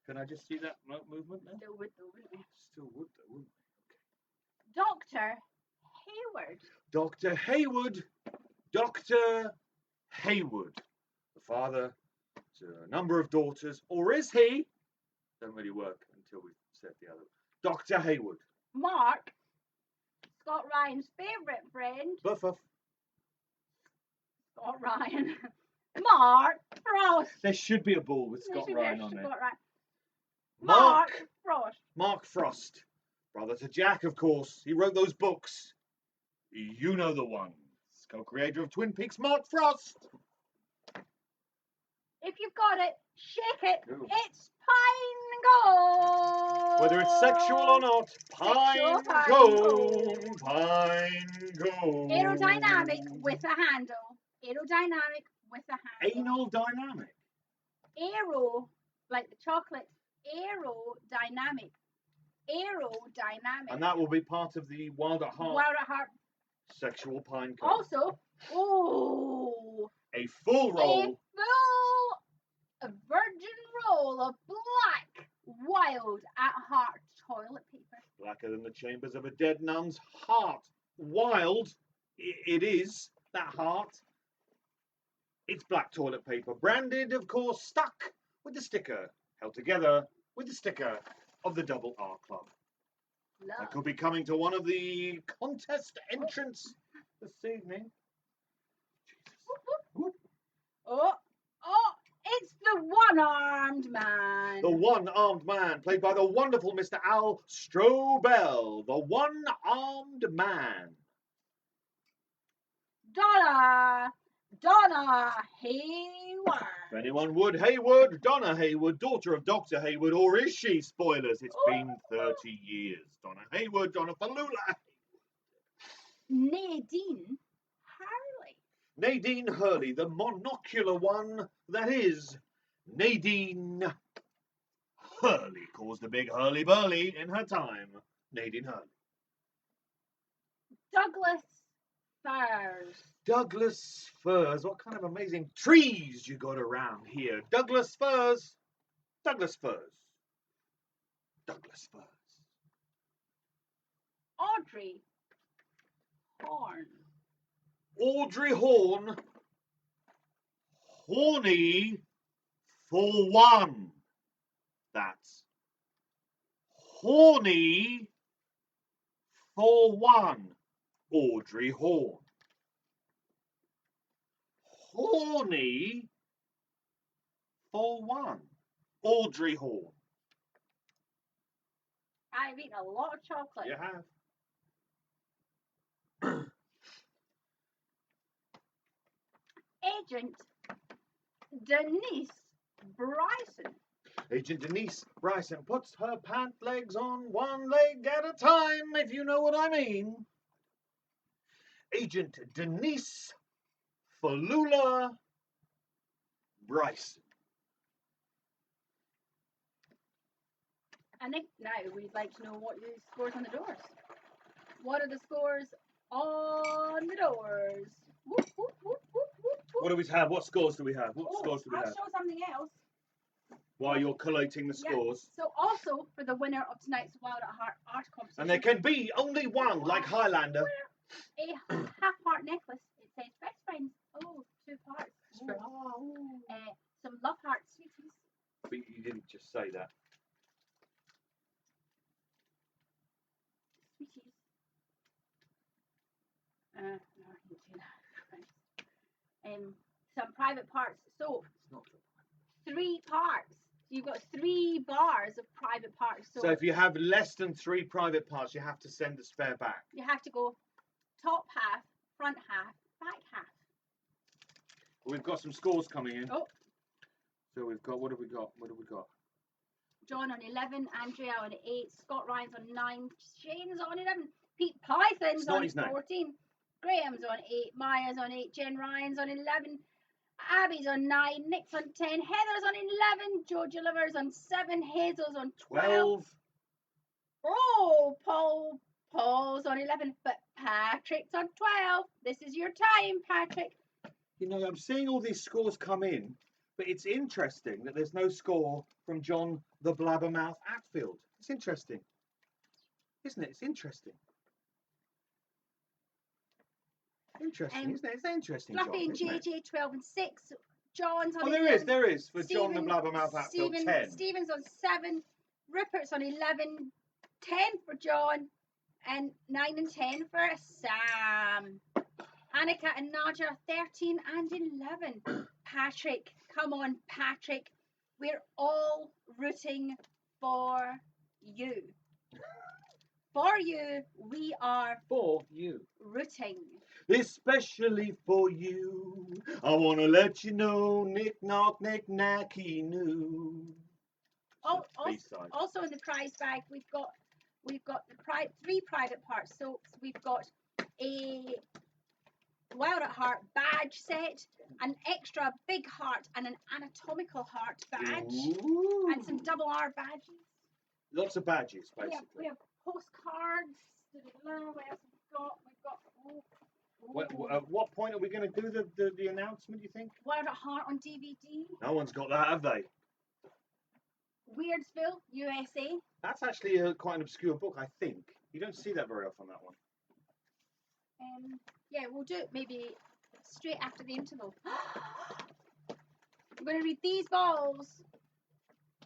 Can I just see that movement there? Still would though, wouldn't we? Still would though, wouldn't we? Dr. Hayward. Dr. Hayward. Dr. Hayward. The father to a number of daughters. Or is he? Don't really work until we said the other. Dr. Hayward. Mark. Scott Ryan's favourite friend. Buff. Scott Ryan. Mark Frost. There should be a ball with Scott There Ryan should on be a there. Scott Ryan. Mark Frost. Mark Frost. Brother to Jack, of course. He wrote those books. You know the one. Co-creator of Twin Peaks, Mark Frost. If you've got it, shake it. Ooh. It's pine gold. Whether it's sexual or not, Sexual pine gold. Pine gold. Aerodynamic with a handle. Aerodynamic with a handle. Anal dynamic. Aero, like the chocolate. Aerodynamic. Aerodynamic. And that will be part of the Wild at Heart Wild at Heart. sexual pine cone. Also, A full roll. a virgin roll of black Wild at Heart toilet paper. Blacker than the chambers of a dead nun's heart. Wild, it is, that heart. It's black toilet paper, branded, of course, stuck with the sticker, held together with the sticker of the Double R Club. Love. That could be coming to one of the contest entrants this evening. Jesus. Oh, it's the one-armed man. The one-armed man, played by the wonderful Mr. Al Strobel. The one-armed man. Donna Hayward. If anyone would, Hayward, Donna Hayward, daughter of Dr. Hayward, or is she? Spoilers, it's been 30 years. Donna Hayward, Donna Falula. Nadine Harley. Nadine Hurley, the monocular one that is Nadine Hurley. Caused a big hurly-burly in her time. Nadine Hurley. Douglas Firs. Douglas firs. What kind of amazing trees you got around here. Douglas firs. Douglas firs. Douglas firs. Audrey Horn. Audrey Horn. Horny for one. That's horny for one. Audrey Horn. Horny for one. Audrey Horn. I've eaten a lot of chocolate. You have. Agent Denise Bryson. Agent Denise Bryson puts her pant legs on one leg at a time, if you know what I mean. Agent Denise Falula Bryson. And now we'd like to know what the scores on the doors. What are the scores on the doors? Whoop, whoop, whoop, whoop, whoop, whoop. What do we have? What scores do we have? What scores do we I'll have? show something else. while you're collating the Yeah. scores. So also for the winner of tonight's Wild at Heart art competition. And there can be only one, like Highlander. A half-heart necklace. It says best friends. Oh, 2 parts. Some love heart sweeties. But you didn't just say that. Sweeties. No, I didn't do that. Some private parts. So It's not. 3 parts. You've got 3 bars of private parts. So if you have less than 3 private parts, you have to send the spare back. You have to go top half, front half, back half. We've got some scores coming in. Oh. So we've got, what have we got? What have we got? John on 11, Andrea on 8, Scott Ryan's on 9, Shane's on 11, Pete Python's It's not on his name. 14, Graham's on 8, Maya's on 8, Jen Ryan's on 11, Abby's on 9, Nick's on 10, Heather's on 11, George Oliver's on 7, Hazel's on 12. Oh, Paul's on 11, but Patrick's on 12. This is your time, Patrick. You know, I'm seeing all these scores come in, but it's interesting that there's no score from John the Blabbermouth Atfield. It's interesting, isn't it? It's interesting. Interesting, isn't it? It's interesting, Fluffy John, and isn't it? JJ 12 and 6. John's on Oh, 11. there is for John the Blabbermouth Atfield 10. Stephen's on 7. Rupert's on 11. 10 for John. And 9 and 10 for Sam. Annika and Nadia 13 and 11. Patrick, come on, Patrick. We're all rooting for you. For you, we are For you. rooting. Especially for you. I want to let you know, knick-knock, knick-knacky new. Also in the prize bag, we've got the 3 private parts. So we've got a Wild at Heart badge set, an extra big heart, and an anatomical heart badge, Ooh. and some double R badges. Lots of badges, basically. We have postcards. What else have we got? At what point are we going to do the announcement, you think? Wild at Heart on DVD. No one's got that, have they? Weirdsville, USA. That's actually quite an obscure book, I think. You don't see that very often, that one. Yeah, we'll do it maybe straight after the interval. I'm going to read these balls.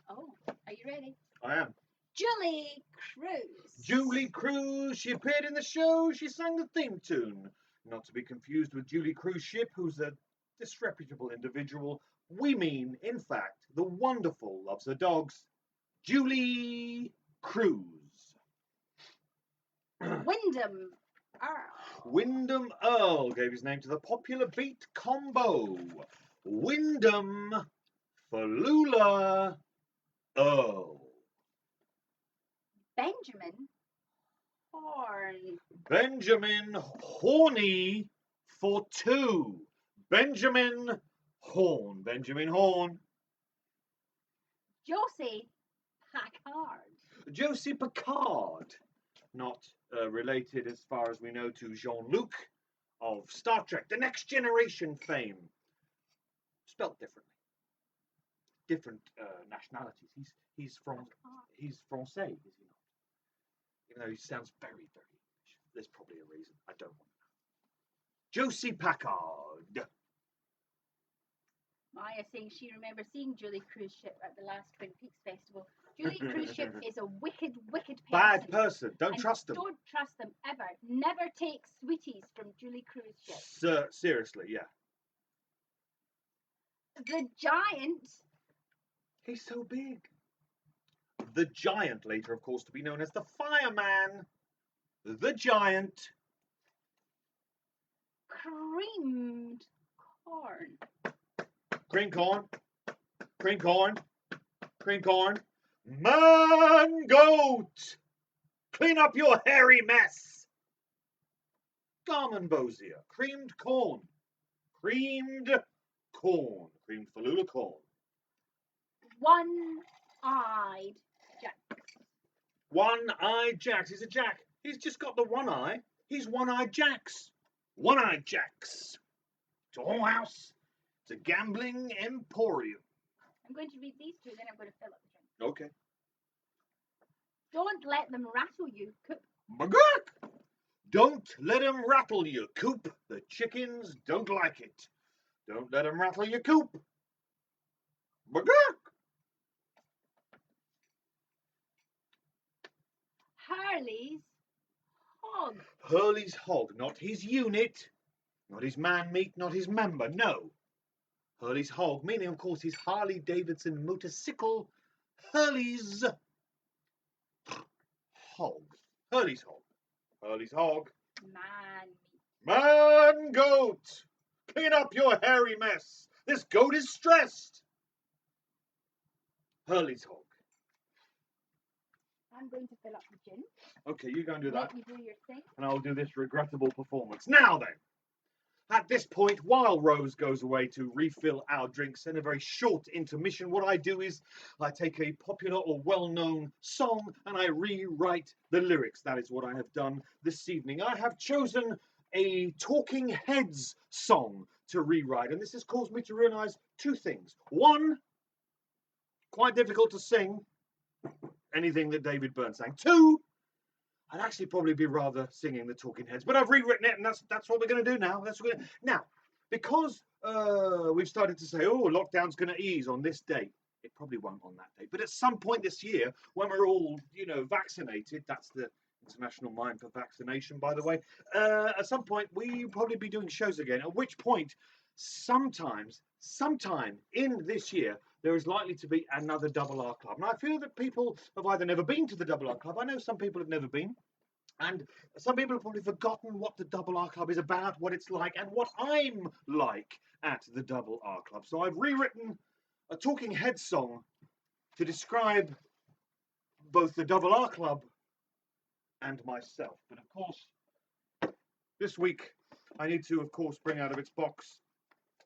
Oh, are you ready? I am. Julie Cruz. Julie Cruz, she appeared in the show, she sang the theme tune. Not to be confused with Julie Cruise Ship, who's a disreputable individual. We mean, in fact, the wonderful, loves her dogs, Julie Cruz. Wyndham Earl. Wyndham Earl gave his name to the popular beat combo. Wyndham Falula Earl. Benjamin Horn. Benjamin Horny for 2. Benjamin Horn. Benjamin Horn. Josie Packard. Josie Picard. Not related, as far as we know, to Jean-Luc of Star Trek, The Next Generation fame. Spelt differently. Different nationalities. He's Francais, is he not? Even though he sounds very, very English. There's probably a reason. I don't want to know. Josie Packard. Maya saying she remembers seeing Julie Cruise Ship at the last Twin Peaks festival. Julie Cruise Ship is a wicked, wicked person. Bad person. Don't And trust them. Don't trust them ever. Never take sweeties from Julie Cruise Ship. Seriously, yeah. The Giant. He's so big. The Giant, later, of course, to be known as the Fireman. The Giant. Creamed corn. Cream corn. Cream corn. Cream corn. Man goat. Clean up your hairy mess. Garmin Bozier. Creamed corn. Creamed corn. Creamed Falula corn. One-eyed Jack. One-eyed Jacks. He's a Jack. He's just got the one eye. He's one-eyed Jacks. One-eyed Jacks. It's a whole house. It's a gambling emporium. I'm going to read these two, then I'm going to fill up the drink. Okay. Don't let them rattle you, Coop. Magurk! Don't let 'em rattle you, Coop. The chickens don't like it. Don't let 'em rattle you, Coop. Magurk! Hurley's hog. Hurley's hog, not his unit, not his man meat, not his member, no. Hurley's hog, meaning, of course, his Harley Davidson motorcycle, Hurley's hog. Hurley's hog. Hurley's hog. Man meat. Man goat! Clean up your hairy mess. This goat is stressed. Hurley's hog. I'm going to fill up the gin. Okay, you go and do that, Let you do your thing. and I'll do this regrettable performance. Now then, at this point, while Rose goes away to refill our drinks in a very short intermission, what I do is I take a popular or well-known song and I rewrite the lyrics. That is what I have done this evening. I have chosen a Talking Heads song to rewrite, and this has caused me to realise two things. One, quite difficult to sing anything that David Byrne sang. Two, I'd actually probably be rather singing the Talking Heads, but I've rewritten it, and that's what we're going to do now. Now, because we've started to say, oh, lockdown's going to ease on this date. It probably won't on that date, but at some point this year, when we're all, vaccinated, that's the International Mind for Vaccination, by the way. At some point, we'll probably be doing shows again. At which point, sometime in this year, there is likely to be another Double R Club. And I feel that people have either never been to the Double R Club. I know some people have never been. And some people have probably forgotten what the Double R Club is about, what it's like, and what I'm like at the Double R Club. So I've rewritten a Talking Heads song to describe both the Double R Club and myself. But of course, this week I need to, of course, bring out of its box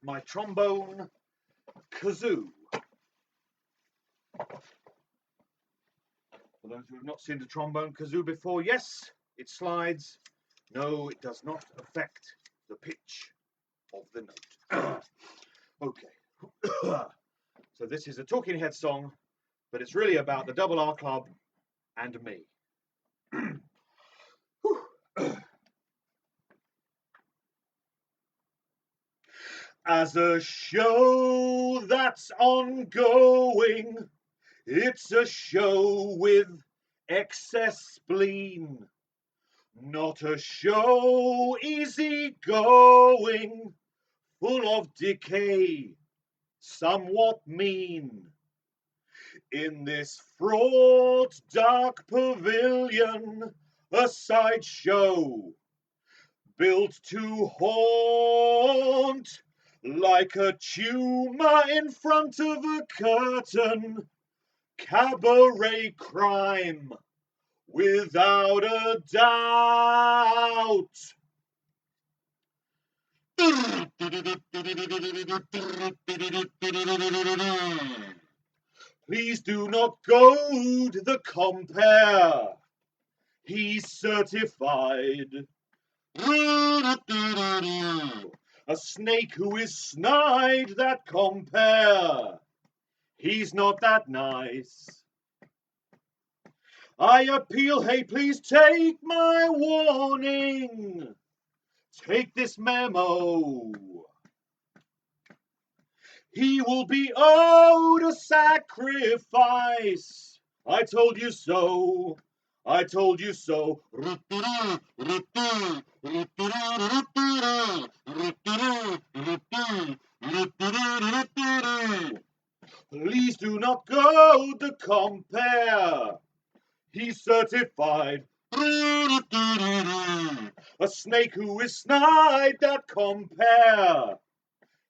my trombone kazoo. For those who have not seen the trombone kazoo before, yes, it slides. No, it does not affect the pitch of the note. Okay. So this is a Talking Head song, but it's really about the Double R Club and me. As a show that's ongoing, it's a show with excess spleen. Not a show easy going, full of decay, somewhat mean. In this fraught dark pavilion, a sideshow built to haunt, like a tumor in front of a curtain. Cabaret crime, without a doubt. Please do not goad the compare. He's certified. A snake who is snide, that compare. He's not that nice. I appeal, hey, please take my warning. Take this memo. He will be owed a sacrifice. I told you so. I told you so. Please do not goad the compare. He's certified. A snake who is snide, that compare.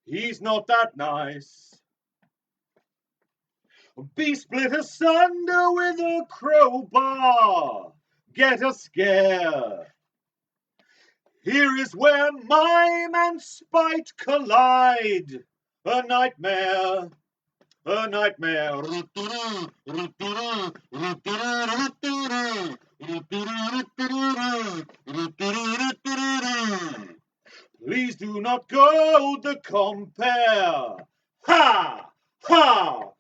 He's not that nice. Be split asunder with a crowbar. Get a scare. Here is where mime and spite collide. A nightmare. A nightmare. Please do not go the compare. Ha! Ha!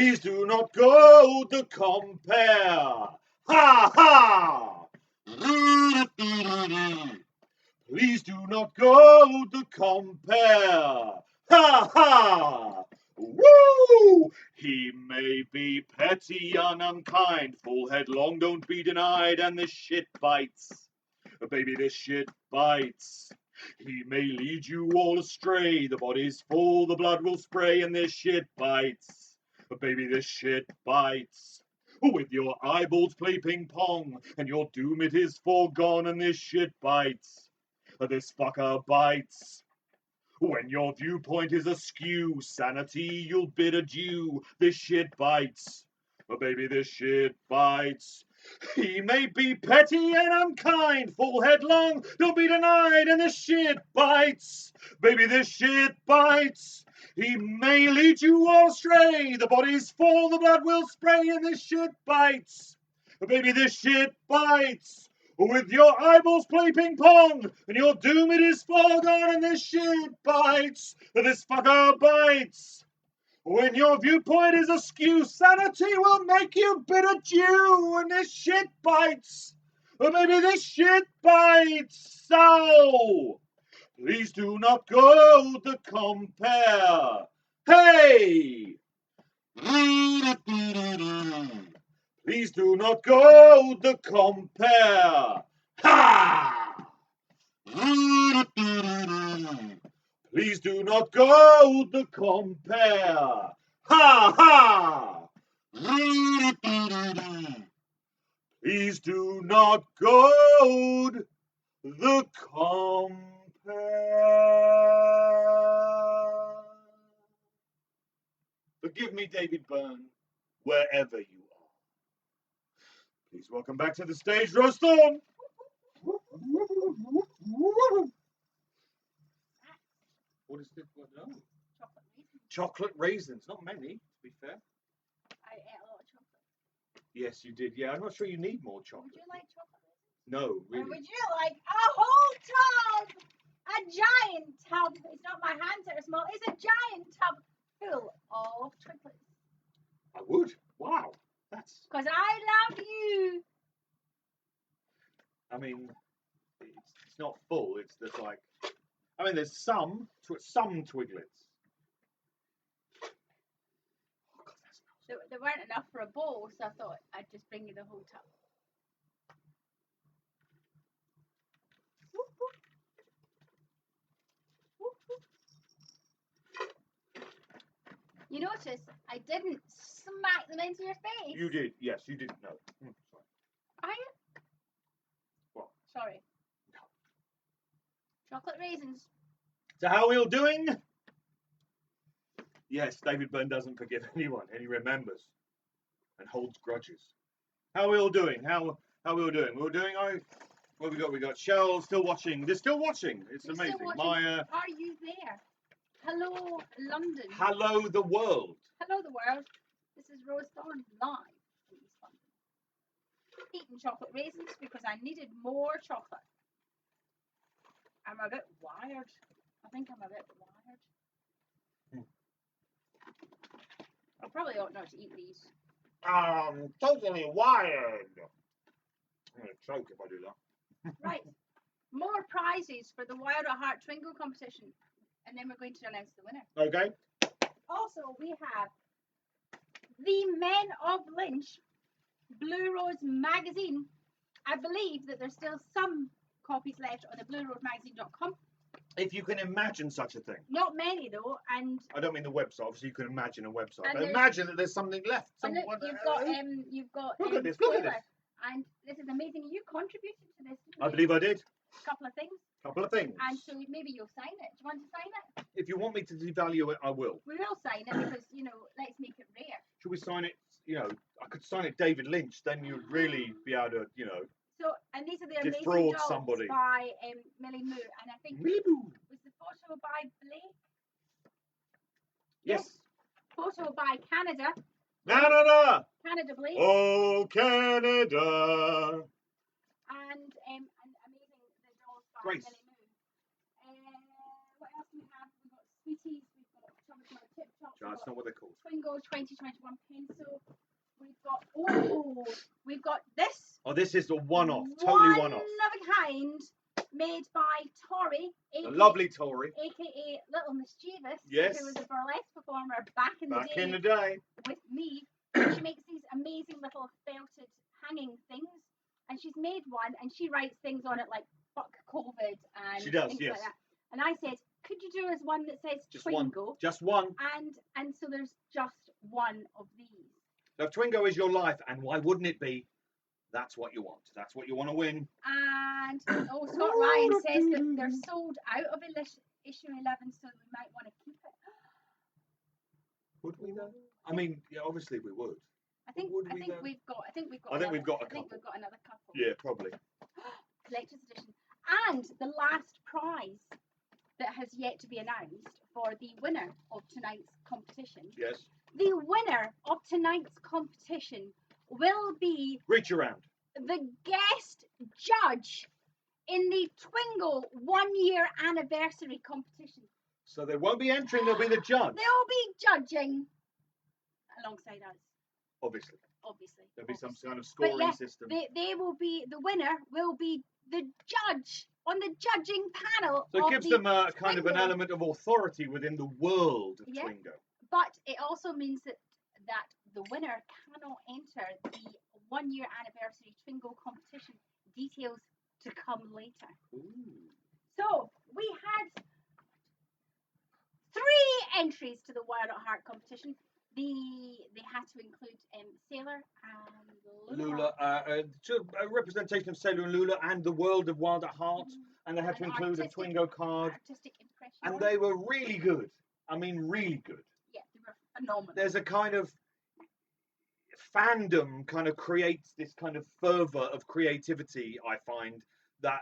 Please do not go to compare. Ha ha! Please do not go to compare. Ha ha! Woo! He may be petty and unkind, full headlong, don't be denied, and the shit bites. Baby, this shit bites. He may lead you all astray, the body's full, the blood will spray, and this shit bites. Baby, this shit bites. With your eyeballs play ping pong, and your doom it is foregone, and this shit bites. This fucker bites. When your viewpoint is askew, sanity you'll bid adieu. This shit bites. Baby, this shit bites. He may be petty and unkind, full headlong, don't be denied, and this shit bites. Baby, this shit bites. He may lead you all astray, the body's full, the blood will spray, and this shit bites. Baby, this shit bites. With your eyeballs play ping pong, and your doom it is foregone, and this shit bites. This fucker bites. When your viewpoint is askew, sanity will make you bid adieu, and this shit bites. Or maybe this shit bites. So, please do not go to compare. Hey! Please do not go to compare. Ha! Please do not go to compare. Ha ha! Please do not go to the compare. Forgive me, David Byrne, wherever you are. Please welcome back to the stage, Roston. What is this? What? No. Chocolate raisins. Not many, to be fair. I ate a lot of chocolate. Yes, you did. Yeah, I'm not sure you need more chocolate. Would you like chocolate? No, really. Or would you like a whole tub? A giant tub. It's not my hands that are small. It's a giant tub full of chocolates. I would. Wow. That's. Because I love you. I mean, it's not full. It's just like. I mean, there's some Twiglets. Oh, God, that smells. There weren't enough for a bowl, so I thought I'd just bring you the whole tub. You notice I didn't smack them into your face. You did. Yes, you didn't know. Sorry. Are you? What? Sorry. No. Chocolate raisins. So how are we all doing? Yes, David Byrne doesn't forgive anyone, and he remembers and holds grudges. How are we all doing? How are we all doing? We're all doing. What we got? Cheryl still watching. They're still watching. It's They're amazing. still watching. Maya. Are you there? Hello, London. Hello, the world. Hello, the world. This is Rose Thorne live in East London. Eating chocolate raisins because I needed more chocolate. I'm a bit wired. I think I'm a bit wired. I probably ought not to eat these. Totally wired. I'm gonna choke if I do that. Right. More prizes for the Wild at Heart Twingo competition. And then we're going to announce the winner. Okay. Also, we have the Men of Lynch Blue Rose magazine. I believe that there's still some copies left on the bluerosemagazine.com. If you can imagine such a thing. Not many though, and I don't mean the website. Obviously, you can imagine a website. And But there's- imagine that there's something left. and look, you've got Look at this, look at Taylor, this. and this is amazing. You contributed to this. I believe I did. A couple of things, Couple of things. and so maybe you'll sign it. Do you want to sign it? If you want me to devalue it, I will. We will sign it because let's make it rare. Should we sign it? I could sign it David Lynch. Then you'd really be able to, So, and these are the amazing Defraud dolls somebody. by Millie Moo, and I think Meeboo. was the photo by Blake. Yes. Photo by Canada. Canada. Canada Blake. Oh, Canada. And amazing the dolls by Grace. Millie Moo. What else do we have? We've got Sweeties, we've got Chubba Chubba Tip Top, we've No, it's not what they're called. Twingo 2021 pencil. We've got this. Oh, this is a one-off, totally one-off. One of a kind, made by Tori, A lovely Tory. aka Little Mischievous, Yes. who was a burlesque performer back in the day. With me. She makes these amazing little felted hanging things, and she's made one, and she writes things on it like "fuck COVID" and She does, things yes. like that. And I said, could you do us one that says Just Twingo? one. Just one. And so there's just one of these. So if Twingo is your life, and why wouldn't it be? That's what you want. That's what you want to win. And Scott Ryan says that they're sold out of issue 11, so we might want to keep it. Would we though? I mean, yeah, obviously we would. I think Would we, we've though? got. I think we've got. I think we've got a I think couple. we've got another couple. Yeah, probably. Collector's edition. And the last prize that has yet to be announced for the winner of tonight's competition. Yes. The winner of tonight's competition will be Reach around. the guest judge in the Twingo 1-year anniversary competition. So they won't be entering, they'll be the judge. They'll be judging alongside us, Obviously. obviously. There'll be some obviously. kind of But scoring yeah, system. They will be, the winner will be the judge on the judging panel. So it of gives the them a kind of an Twingo. element of authority within the world of Yeah. Twingo. But it also means that the winner cannot enter the 1-year anniversary Twingo competition. Details to come later. Ooh. So we had 3 entries to the Wild at Heart competition. They had to include Sailor and Lula. A representation of Sailor and Lula and the world of Wild at Heart, and they had to An include a artistic- Twingo card, Artistic impression. and on they it. were really good. I mean, really good. Yeah, they were phenomenal. There's a kind of fandom kind of creates this kind of fervor of creativity, I find, that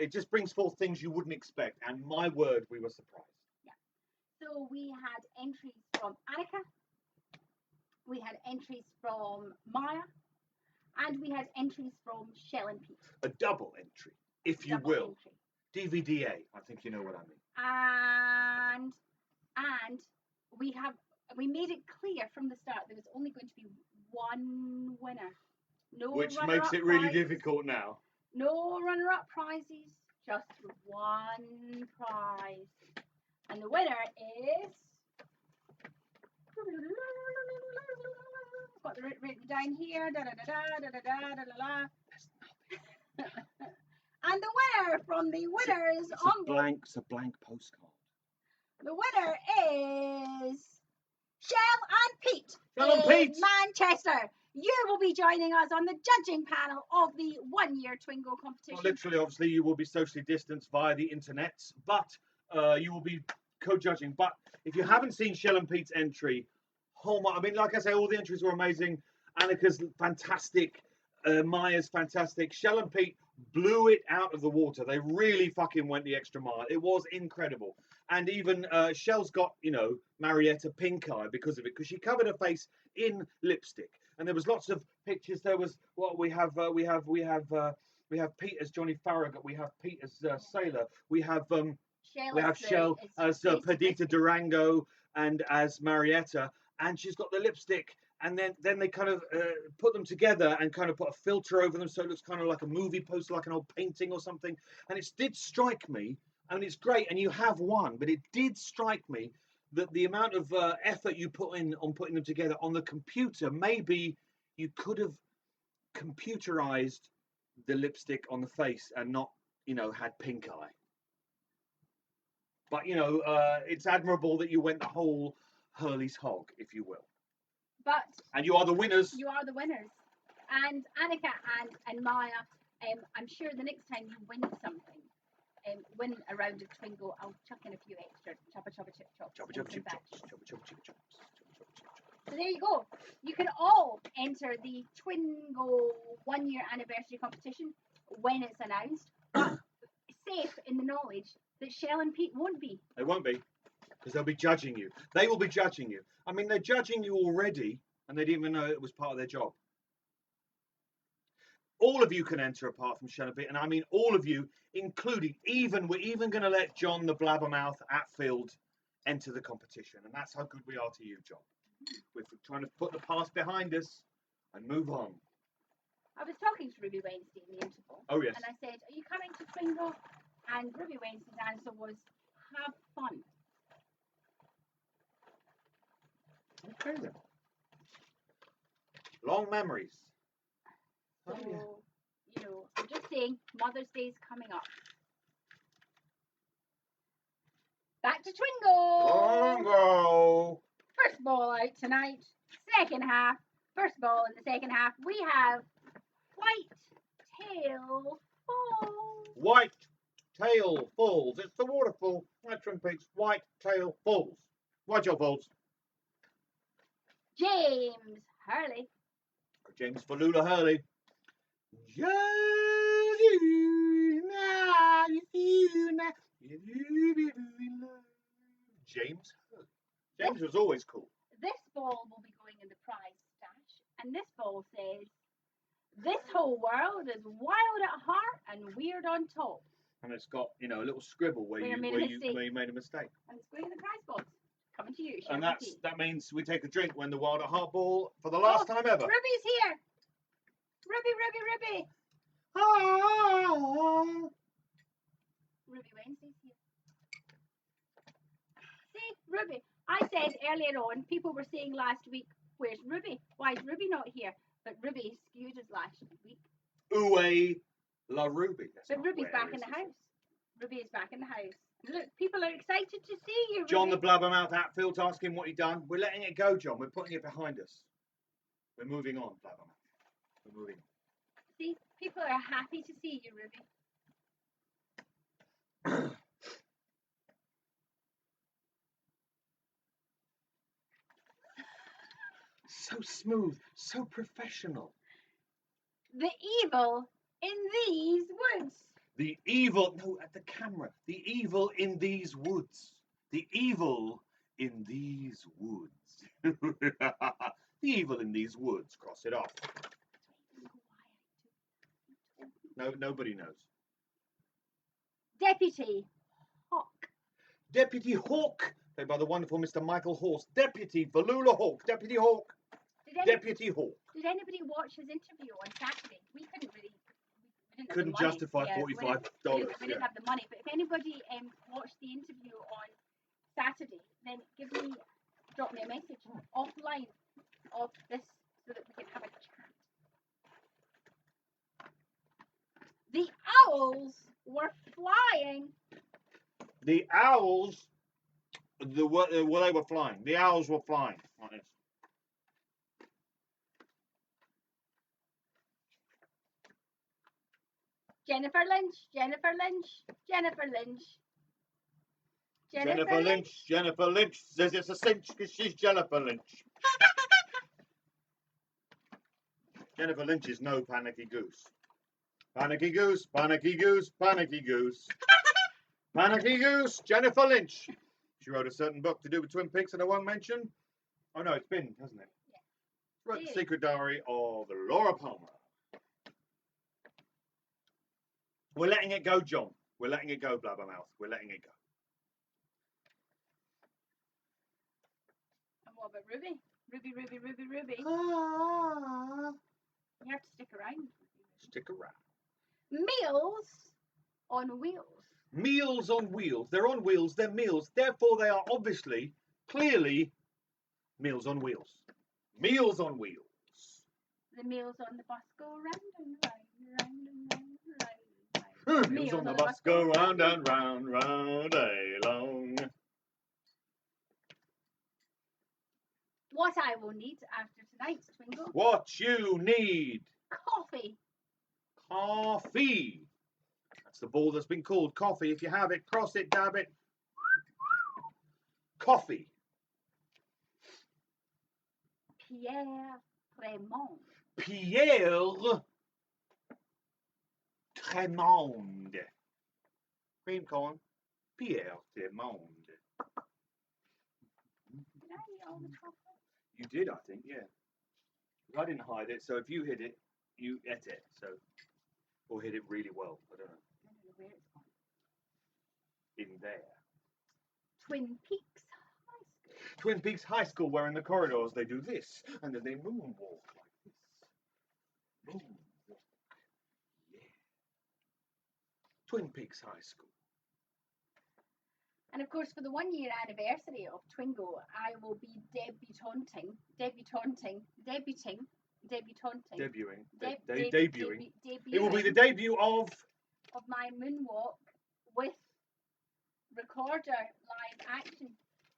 it just brings forth things you wouldn't expect, and my word, we were surprised. So we had entries from Annika, we had entries from Maya, and we had entries from Shell and Pete. A double entry, if you Double will. entry. DVDA, I think you know what I mean. And we made it clear from the start there was only going to be one winner. No Which runner-up makes it really prizes, difficult now. No runner-up prizes, just one prize. And the winner is. Got it written down here. Da da da da da da da da da. And the winner from the winners It's a blank postcard. the winner is Shell and Pete Shell and in Pete! Manchester. You will be joining us on the judging panel of the 1-year Twingo competition. Well, literally, obviously, you will be socially distanced via the internet, but you will be co-judging. But if you haven't seen Shell and Pete's entry, oh my! I mean, like I say, all the entries were amazing. Annika's fantastic. Maya's fantastic. Shell and Pete blew it out of the water. They really fucking went the extra mile. It was incredible. And even Shell's got, Marietta pink eye because of it, because she covered her face in lipstick. And there was lots of pictures. There was we have Pete as Johnny Farragut. We have Pete as Sailor. We have Shell as Perdita Durango and as Marietta. And she's got the lipstick. And then they kind of put them together and kind of put a filter over them so it looks kind of like a movie poster, like an old painting or something. And it did strike me, and it's great, and you have won, but it did strike me that the amount of effort you put in on putting them together on the computer, maybe you could have computerized the lipstick on the face and not, had pink eye. But, it's admirable that you went the whole Hurley's hog, if you will. And you are the winners. You are the winners. And Annika and Maya, I'm sure the next time you win something, win a round of Twingo, I'll chuck in a few extra choppa choppa chip chops. Choppa choppa chip chops. Choppa choppa chip chops. So there you go. You can all enter the Twingo 1-year anniversary competition when it's announced, but safe in the knowledge that Shell and Pete won't be. They won't be, because they'll be judging you. They will be judging you. I mean, they're judging you already, and they didn't even know it was part of their job. All of you can enter apart from Shell and Pete, and I mean all of you, including we're even going to let John the Blabbermouth Atfield enter the competition. And that's how good we are to you, John. We're trying to put the past behind us and move on. I was talking to Ruby Wednesday in the interval. Oh, yes. And I said, are you coming to Twingo? And Ruby Wednesday's answer was, have fun. Okay, then. Long memories. So, Oh, yeah. you know, I'm just saying, Mother's Day's coming up. Back to Twingo! Twingo! First ball out tonight. Second half. First ball in the second half. We have White Tail Falls. White Tail Falls. It's the waterfall at Twin Peaks. White Tail Falls. White Tail Falls. James Hurley. James Falula Hurley. James Hurley. James was always cool. This ball will be going in the prize stash. And this ball says, this whole world is wild at heart and weird on top. And it's got, you know, a little scribble where you made a mistake. And it's going in the prize box. Coming to you, And Shelby. that means we take a drink when the Wild at Heart ball for the last time ever. Ruby's here. Ruby. Ah. Ruby Wednesday's here. See, Ruby. I said earlier on, people were saying last week, where's Ruby? Why is Ruby not here? But Ruby skewed us last week. Ooh, la Ruby. But Ruby's back in the house. Ruby is back in the house. Look, people are excited to see you, Ruby. John the Blabbermouth Hatfield asking what he done. We're letting it go, John. We're putting it behind us. We're moving on, Blabbermouth. We're moving on. See, people are happy to see you, Ruby. So smooth, so professional. The evil in these woods. The evil, no, at the camera. The evil in these woods. The evil in these woods. The evil in these woods. Cross it off. No, nobody knows. Deputy Hawk. Deputy Hawk, played by the wonderful Mr. Michael Horse. Deputy Valula Hawk. Deputy Hawk. Deputy Hawk. Did anybody watch his interview on Saturday? We couldn't really. We didn't Couldn't have the money. justify $45. We didn't have the money. But if anybody watched the interview on Saturday, then drop me a message offline of this so that we can have a chat. The owls were flying. The owls, they were flying. The owls were flying. Like this. Jennifer Lynch. Jennifer Lynch says it's a cinch because she's Jennifer Lynch. Jennifer Lynch is no panicky goose. Panicky goose, panicky goose, panicky goose. Panicky goose, Jennifer Lynch. She wrote a certain book to do with Twin Peaks that I won't mention. Oh no, it's been, hasn't it? Yeah. She wrote The Secret Diary of Laura Palmer. We're letting it go, John. We're letting it go, Blabbermouth. We're letting it go. And what about Ruby? Ruby. Ah. You have to stick around. Stick around. Meals on wheels. Meals on wheels. They're on wheels. They're meals. Therefore, they are obviously, clearly, meals on wheels. Meals on wheels. The meals on the bus go round and round, round and round, round. Meals on the bus go round and round, round day long. What I will need after tonight's Twingo. What you need. Coffee. Coffee. That's the ball that's been called coffee. If you have it, cross it, dab it. Coffee. Pierre Tremont. Pierre Tremont. Cream corn. Pierre Tremont. Did I eat all the chocolate? You did, I think, yeah. I didn't hide it, so if you hid it, you ate it. So, or hid it really well. I don't know. I don't know where it's gone. In there. Twin Peaks Twin Peaks High School, where in the corridors they do this, and then they moonwalk like this. Moonwalk. Yeah. Twin Peaks High School. And of course, for the 1 year anniversary of Twingo, I will be debuting. Debuting. It will be the debut of my moonwalk with recorder live action.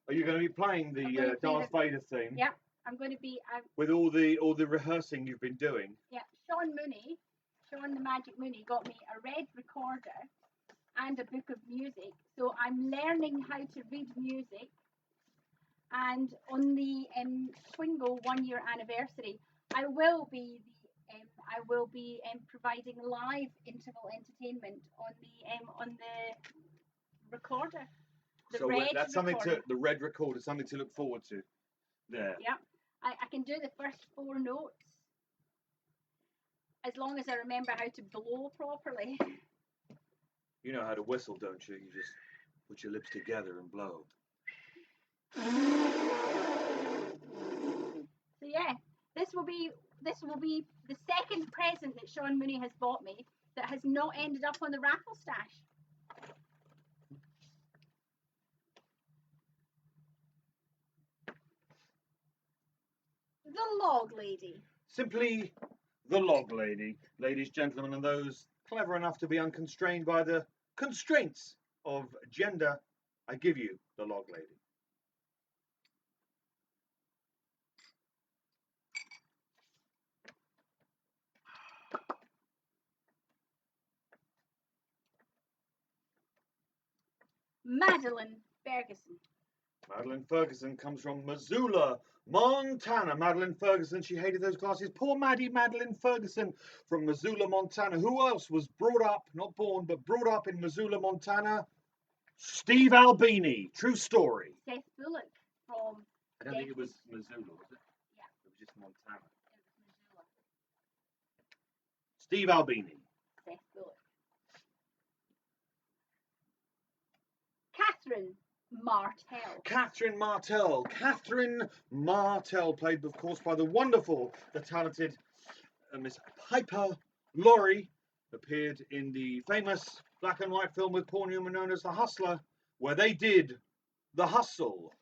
Are you going to be playing the Darth Vader theme? Yeah, I'm going to be. With all the rehearsing you've been doing. Yeah, Sean the Magic Mooney, got me a red recorder and a book of music. So I'm learning how to read music. And on the Twingo 1 year anniversary, I will be providing live interval entertainment on the recorder. The red recorder, something to look forward to. There. Yeah, I can do the first 4 notes as long as I remember how to blow properly. You know how to whistle, don't you? You just put your lips together and blow. So yeah, this will be the second present that Sean Mooney has bought me that has not ended up on the raffle stash. The Log Lady. Simply the Log Lady. Ladies, gentlemen, and those clever enough to be unconstrained by the constraints of gender, I give you the Log Lady. Madeline Ferguson. Madeline Ferguson comes from Missoula, Montana. Madeline Ferguson, she hated those glasses. Poor Madeline Ferguson from Missoula, Montana. Who else was brought up, not born, but brought up in Missoula, Montana? Steve Albini. True story. Seth Bullock from... I don't think it was Missoula, was it? Yeah. It was just Montana. It was Missoula. Steve Albini. Seth Bullock. Catherine Martell. Catherine Martell, played, of course, by the wonderful, the talented Miss Piper Laurie, appeared in the famous black and white film with Paul Newman known as The Hustler, where they did The Hustle.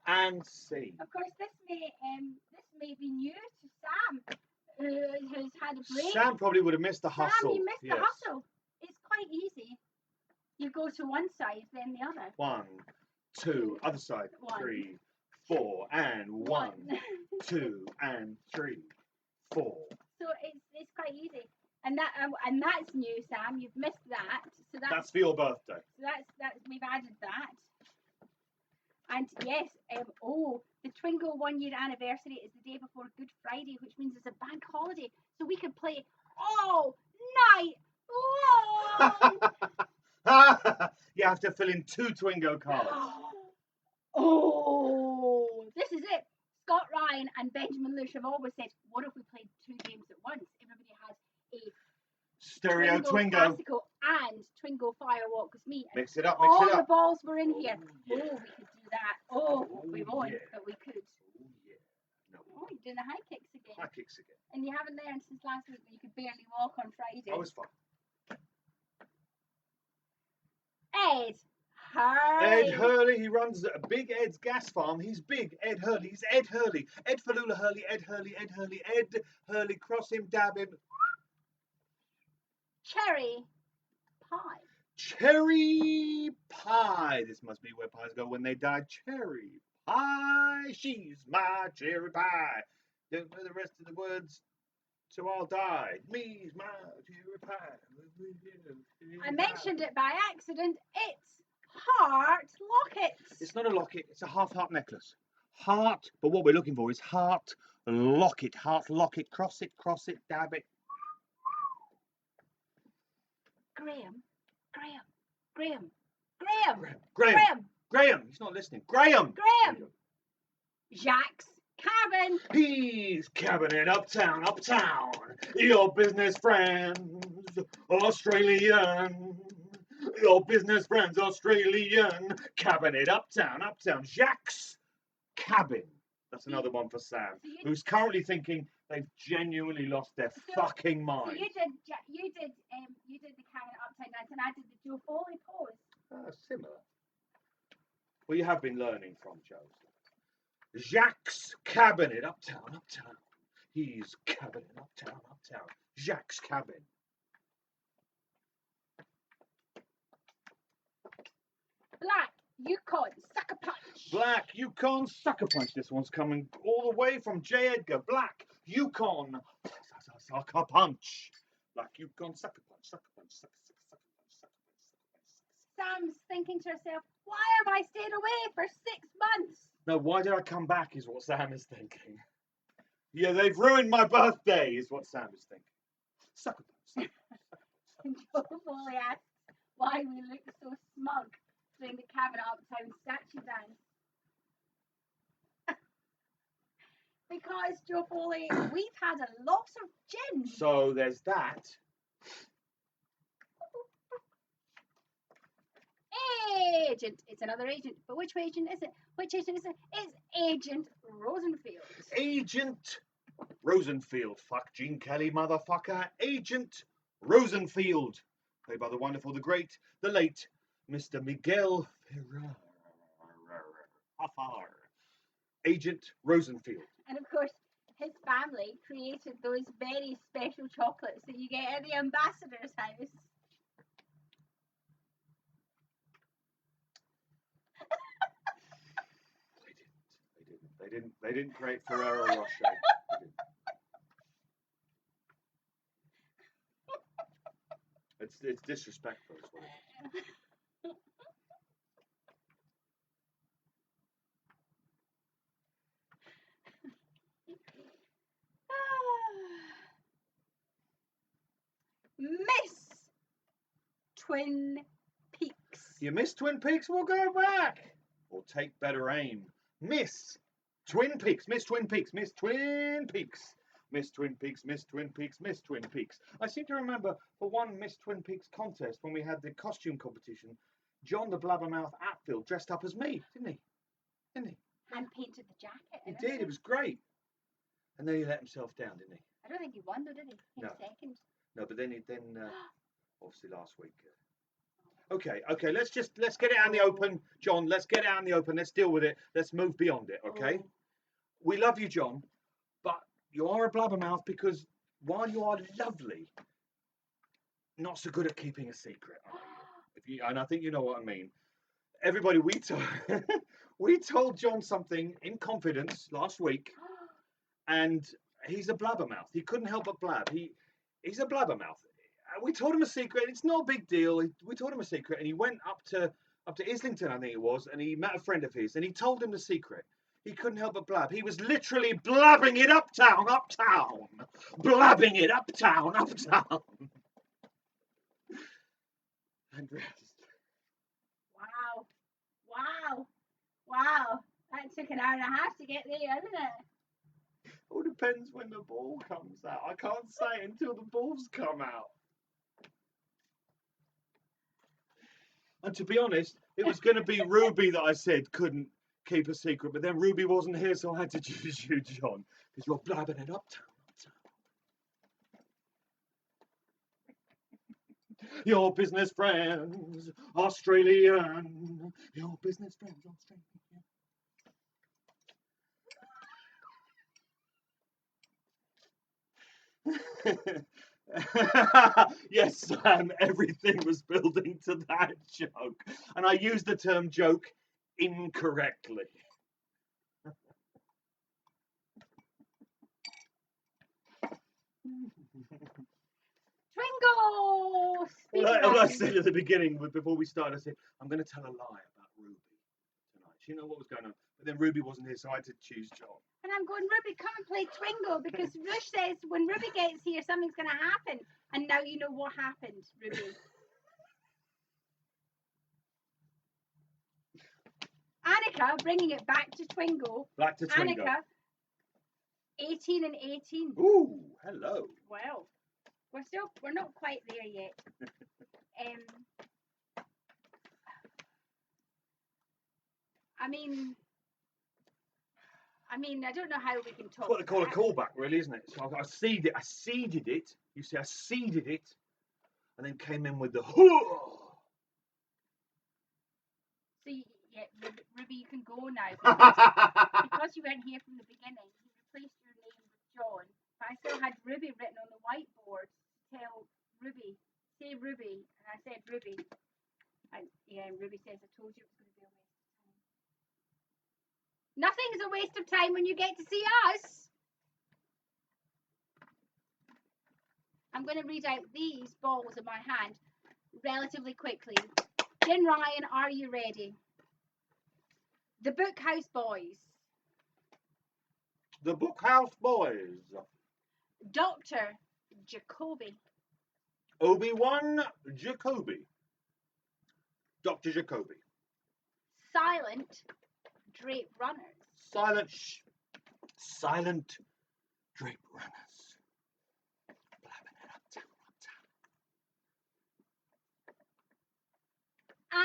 And see. Of course, this may be new to Sam, who's had a break. Sam probably would have missed The Hustle. Sam, you missed The Hustle. It's quite easy. You go to one side, then the other. 1, 2, other side. 3, 4, and 1, 2, and 3, 4. So it's quite easy, and that's new, Sam. You've missed that. So that's for your birthday. So that's we've added that. And yes, the Twingo 1 year anniversary is the day before Good Friday, which means it's a bank holiday, so we can play all night long. You have to fill in 2 Twingo cards. Oh, this is it. Scott Ryan and Benjamin Lush have always said, what if we played 2 games at once? Everybody has a stereo Twingo classical and Twingo Firewalk with me. Mix it up, all the balls were in here. Yeah. Oh, we could do that. Oh, we won't, but we could. Oh, yeah. No. Oh, you're doing the high kicks again. High kicks again. And you haven't learned since last week that you could barely walk on Friday. That was fun. Ed Hurley. Ed Hurley, he runs Big Ed's gas farm. He's big. Ed Hurley. He's Ed Hurley. Ed Falula Hurley. Ed Hurley. Ed Hurley. Ed Hurley. Cross him, dab him. Cherry pie. Cherry pie. This must be where pies go when they die. Cherry pie. She's my cherry pie. Don't know the rest of the words, so I'll die. Me's my cherry pie. I mentioned it by accident. It's heart lockets. It's not a locket. It's a half-heart necklace. Heart, but what we're looking for is heart locket. Heart locket. Cross it, dab it. Graham. He's not listening. Graham. Jacques cabin. He's cabinet uptown, uptown. Your business friends, Australian. Your business friends, Australian. Cabinet uptown, uptown. Jacques cabin. That's another one for Sam, who's currently thinking they've genuinely lost their fucking So mind. you did the cabin upside down, and I did the Joe Foley pose. Similar. Well, you have been learning from Joe. Jacques cabinet uptown, uptown. He's cabinet uptown, uptown. Jacques cabin. Black Yukon sucker punch. Black Yukon sucker punch. This one's coming all the way from J. Edgar. Black Yukon sucker punch. Black Yukon sucker punch, sucker punch, sucker punch, sucker punch. Sam's thinking to herself, why have I stayed away for 6 months? No, why did I come back is what Sam is thinking. Yeah, they've ruined my birthday is what Sam is thinking. Sucker punch, sucker punch, sucker punch. And Joe Foley asks why we look so smug doing the cabin uptown statue dance. Because, Joe Foley, we've had a lot of gin. So there's that. Agent. It's another agent. But which agent is it? Which agent is it? It's Agent Rosenfield. Agent Rosenfield. Fuck Gene Kelly, motherfucker. Agent Rosenfield. Played by the wonderful, the great, the late Mr. Miguel Ferrer. Agent Rosenfield. And of course, his family created those very special chocolates that you get at the ambassador's house. They didn't create Ferrero Rocher. It's disrespectful as well. Miss Twin Peaks. You miss Twin Peaks? We'll go back. Or take better aim. Miss Twin Peaks. Miss Twin Peaks. Miss Twin Peaks. Miss Twin Peaks. Miss Twin Peaks. Miss Twin Peaks. I seem to remember for one Miss Twin Peaks contest when we had the costume competition, John the Blabbermouth Atfield dressed up as me, didn't he? And painted the jacket. He did. It was great. And then he let himself down, didn't he? I don't think he won though, did he? He No. was second. No, but then obviously last week. Okay, let's get it out in the open, John. Let's get it out in the open. Let's deal with it. Let's move beyond it, okay? Oh. We love you, John, but you are a blabbermouth because while you are lovely, not so good at keeping a secret. And I think you know what I mean. Everybody, we told John something in confidence last week, and he's a blabbermouth. He couldn't help but blab. He's a blabbermouth. We told him a secret. It's not a big deal. We told him a secret, and he went up to Islington, I think it was, and he met a friend of his, and he told him the secret. He couldn't help but blab. He was literally blabbing it uptown, uptown, blabbing it uptown, uptown. And Wow. That took an hour and a half to get there, didn't it? all depends when the ball comes out. I can't say until the balls come out. And to be honest, it was going to be Ruby that I said couldn't keep a secret, but then Ruby wasn't here, so I had to choose you, John, because you're blabbing it uptown. Your business friends, Australian. Your business friends, Australian. Yes, Sam, everything was building to that joke. And I used the term joke incorrectly. Twingo! Well, I said at the beginning, before we started, I said, I'm going to tell a lie about Ruby tonight. She didn't know what was going on. But then Ruby wasn't here, so I had to choose John. And I'm going, Ruby, come and play Twingo, because Rush says when Ruby gets here, something's going to happen. And now you know what happened, Ruby. Annika, bringing it back to Twingo. Back to Twingo. Annika 18 and 18. Ooh, hello. Well, we're not quite there yet. I mean, I don't know how we can talk. It's what they call a callback, really, isn't it? So I seeded it. You see, I seeded it, and then came in with the. So yeah, Ruby, you can go now because you weren't here from the beginning. You replaced your name with John, but I still had Ruby written on the whiteboard. Tell Ruby, say Ruby, and I said Ruby, and yeah, Ruby says I told you it was going to be a waste of time. Nothing is a waste of time when you get to see us. I'm going to read out these balls in my hand relatively quickly. Jen Ryan, are you ready? The Bookhouse Boys. The Bookhouse Boys. Dr. Jacoby. Obi-Wan Jacoby. Dr. Jacoby. Silent Drape Runners. Silent Drape Runners. Blabbing it uptown.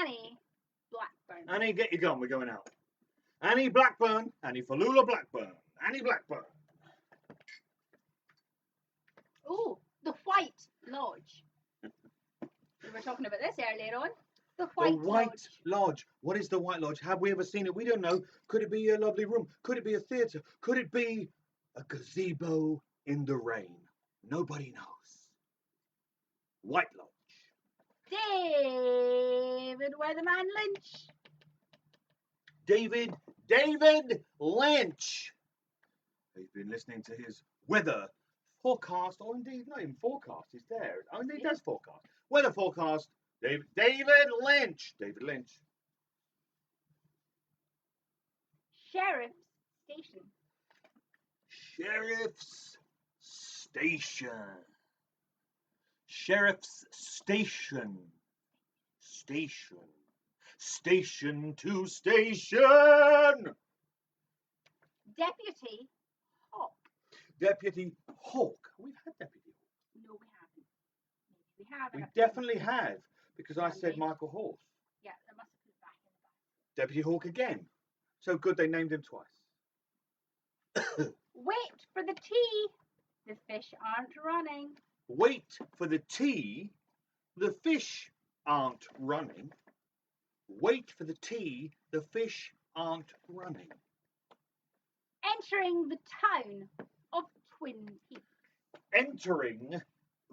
Annie Blackburn. Annie, get your gun. We're going out. Annie Blackburn. Annie Falula Blackburn. Annie Blackburn. Oh, the White Lodge. We were talking about this earlier on. The White Lodge. What is the White Lodge? Have we ever seen it? We don't know. Could it be a lovely room? Could it be a theatre? Could it be a gazebo in the rain? Nobody knows. White Lodge. David Weatherman Lynch. David Lynch. He's been listening to his weather forecast, or indeed not even forecast. He's there. Oh, indeed, he does forecast. Weather forecast. David Lynch. David Lynch. Sheriff's Station. Sheriff's Station. Sheriff's Station. Station to station. Deputy Hawk. Deputy Hawk. We've had Deputy Hawk. No, we haven't. Maybe we have. We definitely have, because I said Michael Horse. Yeah, they must have put it back in the back. Deputy Hawk again. So good they named him twice. Wait for the tea. The fish aren't running. Wait for the tea. The fish aren't running. Wait for the tea. The fish aren't running. Entering the town of Twin Peaks. Entering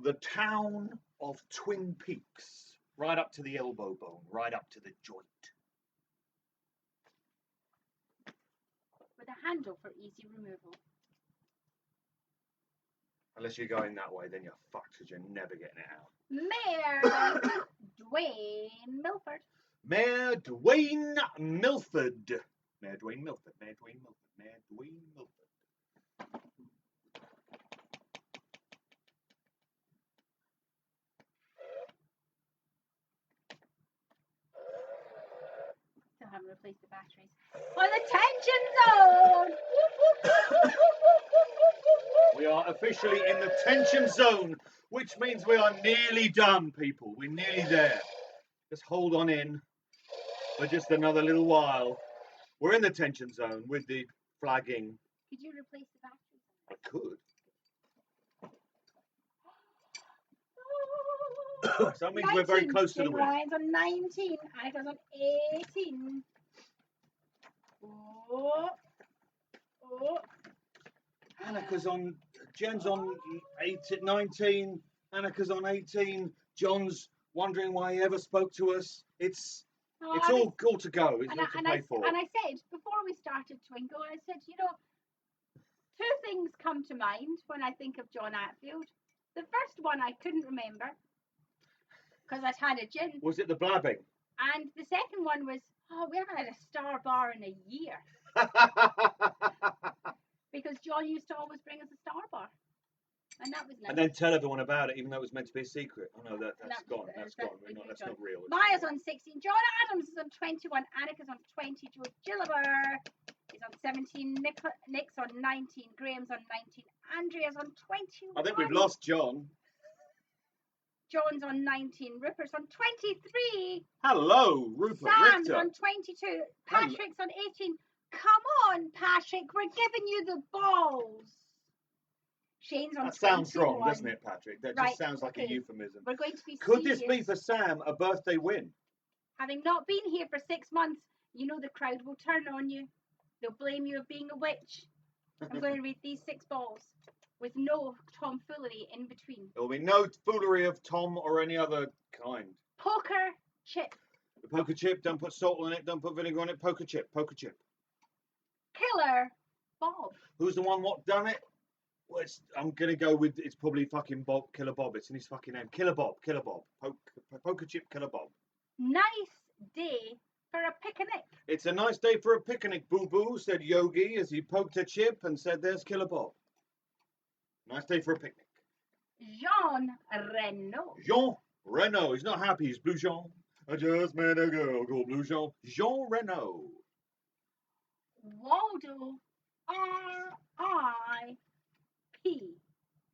the town of Twin Peaks. Right up to the elbow bone. Right up to the joint. With a handle for easy removal. Unless you're going that way, then you're fucked, because you're never getting it out. Mayor Dwayne Milford. Mayor Dwayne Milford. Mayor Dwayne Milford. Mayor Dwayne Milford. Mayor Dwayne Milford. Still haven't replaced the batteries. On the tension zone! We are officially in the tension zone, which means we are nearly done, people. We're nearly there. Just hold on in for just another little while. We're in the tension zone with the flagging. Could you replace the batteries? I could. So that means we're very close to the win. Ryan's on 19, Annika's on 18. Oh. Annika's on, Jen's on 19, Annika's on 18, John's wondering why he ever spoke to us. It's all to go. It's all to play for. And I said, before we started Twingo, I said, you know, two things come to mind when I think of John Atfield. The first one I couldn't remember, because I'd had a gin. Was it the blabbing? And the second one was, we haven't had a Star Bar in a year. Because John used to always bring us a Star Bar. And that was nice. And then tell everyone about it, even though it was meant to be a secret. Oh no, that's gone. That's gone. That's not real. Maya's on 16. John Adams is on 21. Annika's on 20. George Gilliber is on 17, Nick's on 19, Graham's on 19, Andrea's on 21. I think we've lost John. John's on 19, Rupert's on 23. Hello, Rupert Sam's Richter. on 22, Patrick's on 18. Come on, Patrick, we're giving you the balls. Shane's on 21. That sounds wrong, doesn't it, Patrick? That Right, just sounds like a okay. euphemism. We're going to be Could serious. this be for Sam a birthday win? Having not been here for 6 months, you know the crowd will turn on you. They'll blame you of being a witch. I'm going to read these 6 balls with no tomfoolery in between. There will be no foolery of Tom or any other kind. Poker chip. The poker chip, don't put salt on it, don't put vinegar on it. Poker chip, poker chip. Killer Bob. Who's the one what done it? Well, I'm going to go with, it's probably fucking Bob, Killer Bob. It's in his fucking name. Killer Bob, Killer Bob. Poker chip, Killer Bob. Nice day for a picnic. It's a nice day for a picnic, boo-boo, said Yogi as he poked a chip and said, there's Killer Bob. Nice day for a picnic. Jean Renault. Jean Renault. He's not happy. He's Blue Jean. I just met a girl called Blue Jean. Jean Renault. Waldo R.I.P.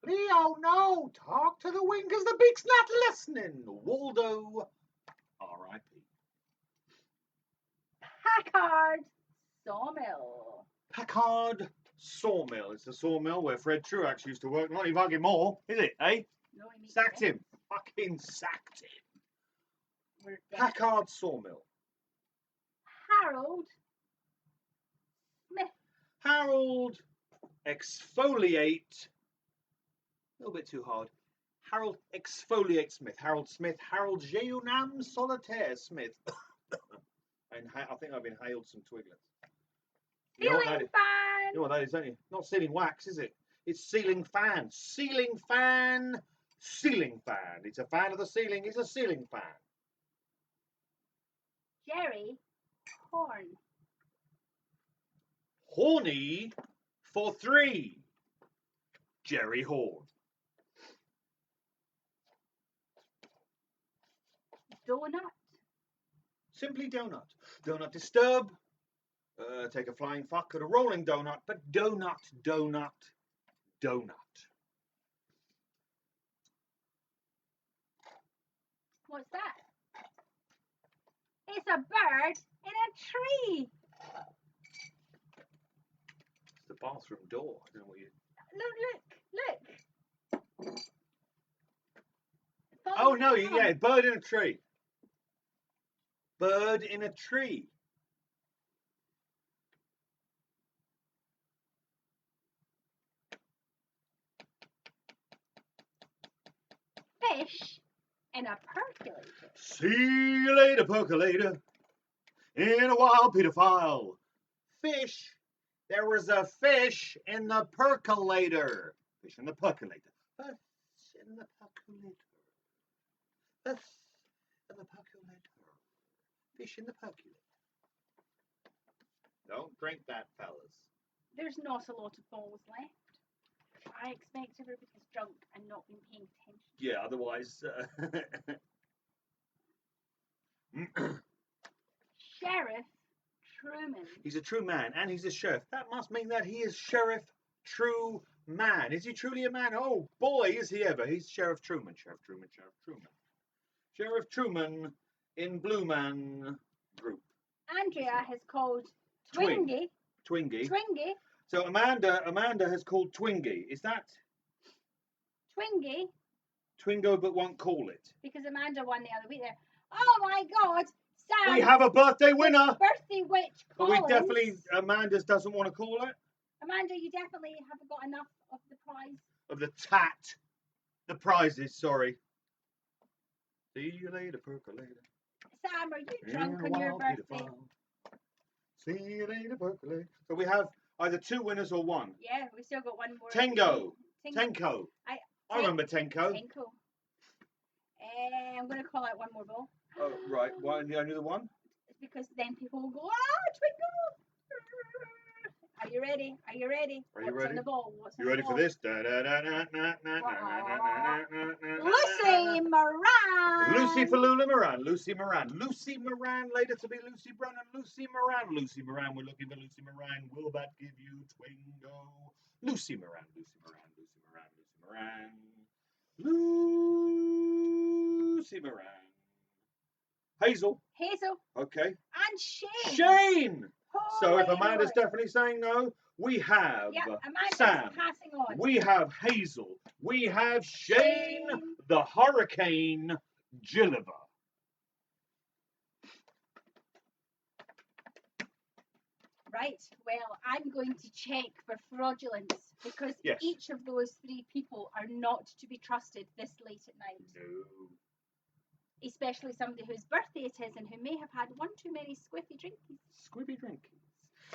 Leo, no. Talk to the winkers. The beak's not listening. Waldo R.I.P. Packard Sawmill. Packard Sawmill. It's the sawmill where Fred Truax used to work. Not even fucking more, is it, eh? No, he means Sacked it. him. Fucking sacked him. We're dead. Packard Sawmill. Harold Smith. Harold Exfoliate. A little bit too hard. Harold Exfoliate Smith. Harold Smith. Harold Jeunam Solitaire Smith. And I think I've inhaled some twiglets. You know what Ceiling that is? fan. You know what that is, don't you? Not sealing wax, is it? It's ceiling fan. Ceiling fan. Ceiling fan. It's a fan of the ceiling. It's a ceiling fan. Jerry Horn. Horny for 3. Jerry Horn. Donut. Simply donut. Donut disturb. Take a flying fuck at a rolling donut, but donut, donut, donut. What's that? It's a bird in a tree. It's the bathroom door. I don't know what you... Look. Oh, no, yeah, bird in a tree. Bird in a tree. Fish in a percolator. See you later, percolator. In a wild pedophile. Fish. There was a fish in the percolator. Fish in the percolator. Fish in the percolator. Fish in the percolator. Fish in the percolator. Don't drink that, fellas. There's not a lot of balls left. I expect everybody's drunk and not been paying attention. Yeah, otherwise... Sheriff Truman. He's a true man, and he's a sheriff. That must mean that he is Sheriff True Man. Is he truly a man? Oh, boy, is he ever. He's Sheriff Truman. Sheriff Truman, Sheriff Truman. Sheriff Truman in Blue Man Group. Andrea has called Twingy. Twingy. So Amanda has called Twingy. Is that Twingy. Twingo but won't call it? Because Amanda won the other week there. Oh my God, Sam. We have a birthday winner. Birthday witch But Collins. we definitely, Amanda's doesn't want to call it. Amanda, you definitely haven't got enough of the prize. Of the tat. The prizes, sorry. See you later, percolator. Sam, are you drunk on your birthday? See you later, percolator. So we have either 2 winners or 1. Yeah, we still got one more. Tengo. Tengo. Tenko. I remember Tenko. Tenko. I'm going to call out one more ball. Oh, right. Why only the one? Because then people will go, ah, Twingo! Are you ready? Are you ready? Are you What's ready? on the ball? What's on You ready the for ball? this? Lucy Moran. Lucy for Lula Moran. Lucy Moran. Lucy Moran, later to be Lucy Brennan. Lucy Moran. Lucy Moran. We're looking for Lucy Moran. Will that give you Twingo? Lucy Moran. Lucy Moran. Lucy Moran. Lucy Moran. Lucy Moran. Hazel. Hazel. Okay. And Shane. Shane. So if Holy Amanda's moly. definitely saying no, we have Yep, Amanda's Sam. passing on. We have Hazel. We have Shane, Shane. the Hurricane Gilliver. Right, well, I'm going to check for fraudulence because Yes. each of those three people are not to be trusted this late at night. No. Especially somebody whose birthday it is and who may have had one too many squiffy drinkies. Squibby drinkies.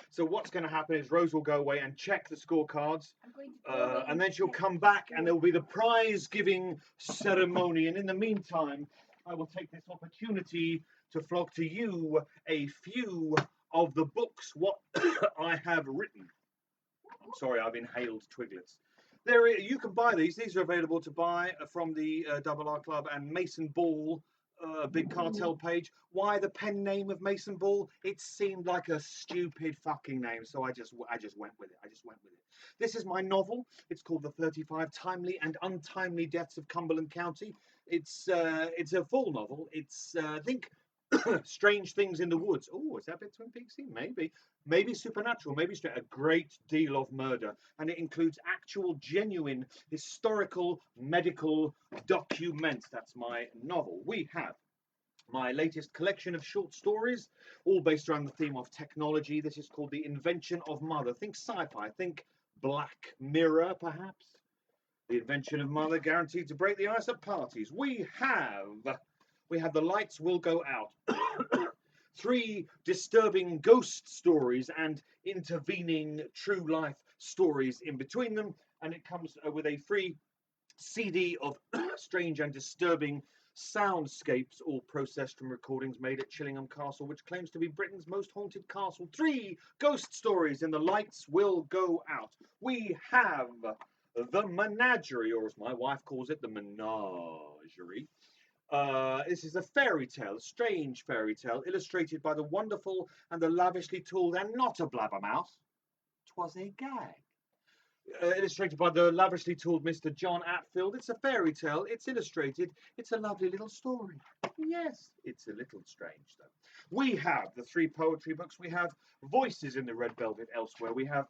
So what's going to happen is Rose will go away and check the scorecards, I'm going to go away and then she'll check come the back and there will be the scorecards. prize-giving ceremony. And in the meantime, I will take this opportunity to flog to you a few of the books what I have written. I'm sorry, I've inhaled Twiglets. You can buy these. These are available to buy from the Double R Club and Mason Ball Big Cartel page. Why the pen name of Mason Ball? It seemed like a stupid fucking name, so I just went with it. This is my novel. It's called The 35 Timely and Untimely Deaths of Cumberland County. It's a full novel. It's think Strange Things in the Woods. Oh, is that a bit Twin Peaksy? Maybe supernatural, maybe straight. A great deal of murder, and it includes actual, genuine, historical, medical documents. That's my novel. We have my latest collection of short stories, all based around the theme of technology. This is called The Invention of Mother. Think sci-fi. Think Black Mirror, perhaps. The Invention of Mother, guaranteed to break the ice at parties. We have The Lights Will Go Out. 3 disturbing ghost stories and intervening true life stories in between them, and it comes with a free CD of strange and disturbing soundscapes, all processed from recordings made at Chillingham Castle, which claims to be Britain's most haunted castle. 3 ghost stories in The Lights Will Go Out. We have The Menagerie, or as my wife calls it, The Menagerie. This is a fairy tale, a strange fairy tale, illustrated by the wonderful and the lavishly tooled and not a blabbermouth. 'Twas a gag. Illustrated by the lavishly tooled Mr. John Atfield. It's a fairy tale. It's illustrated. It's a lovely little story. Yes, it's a little strange, though. We have the 3 poetry books. We have Voices in the Red Velvet Elsewhere. We have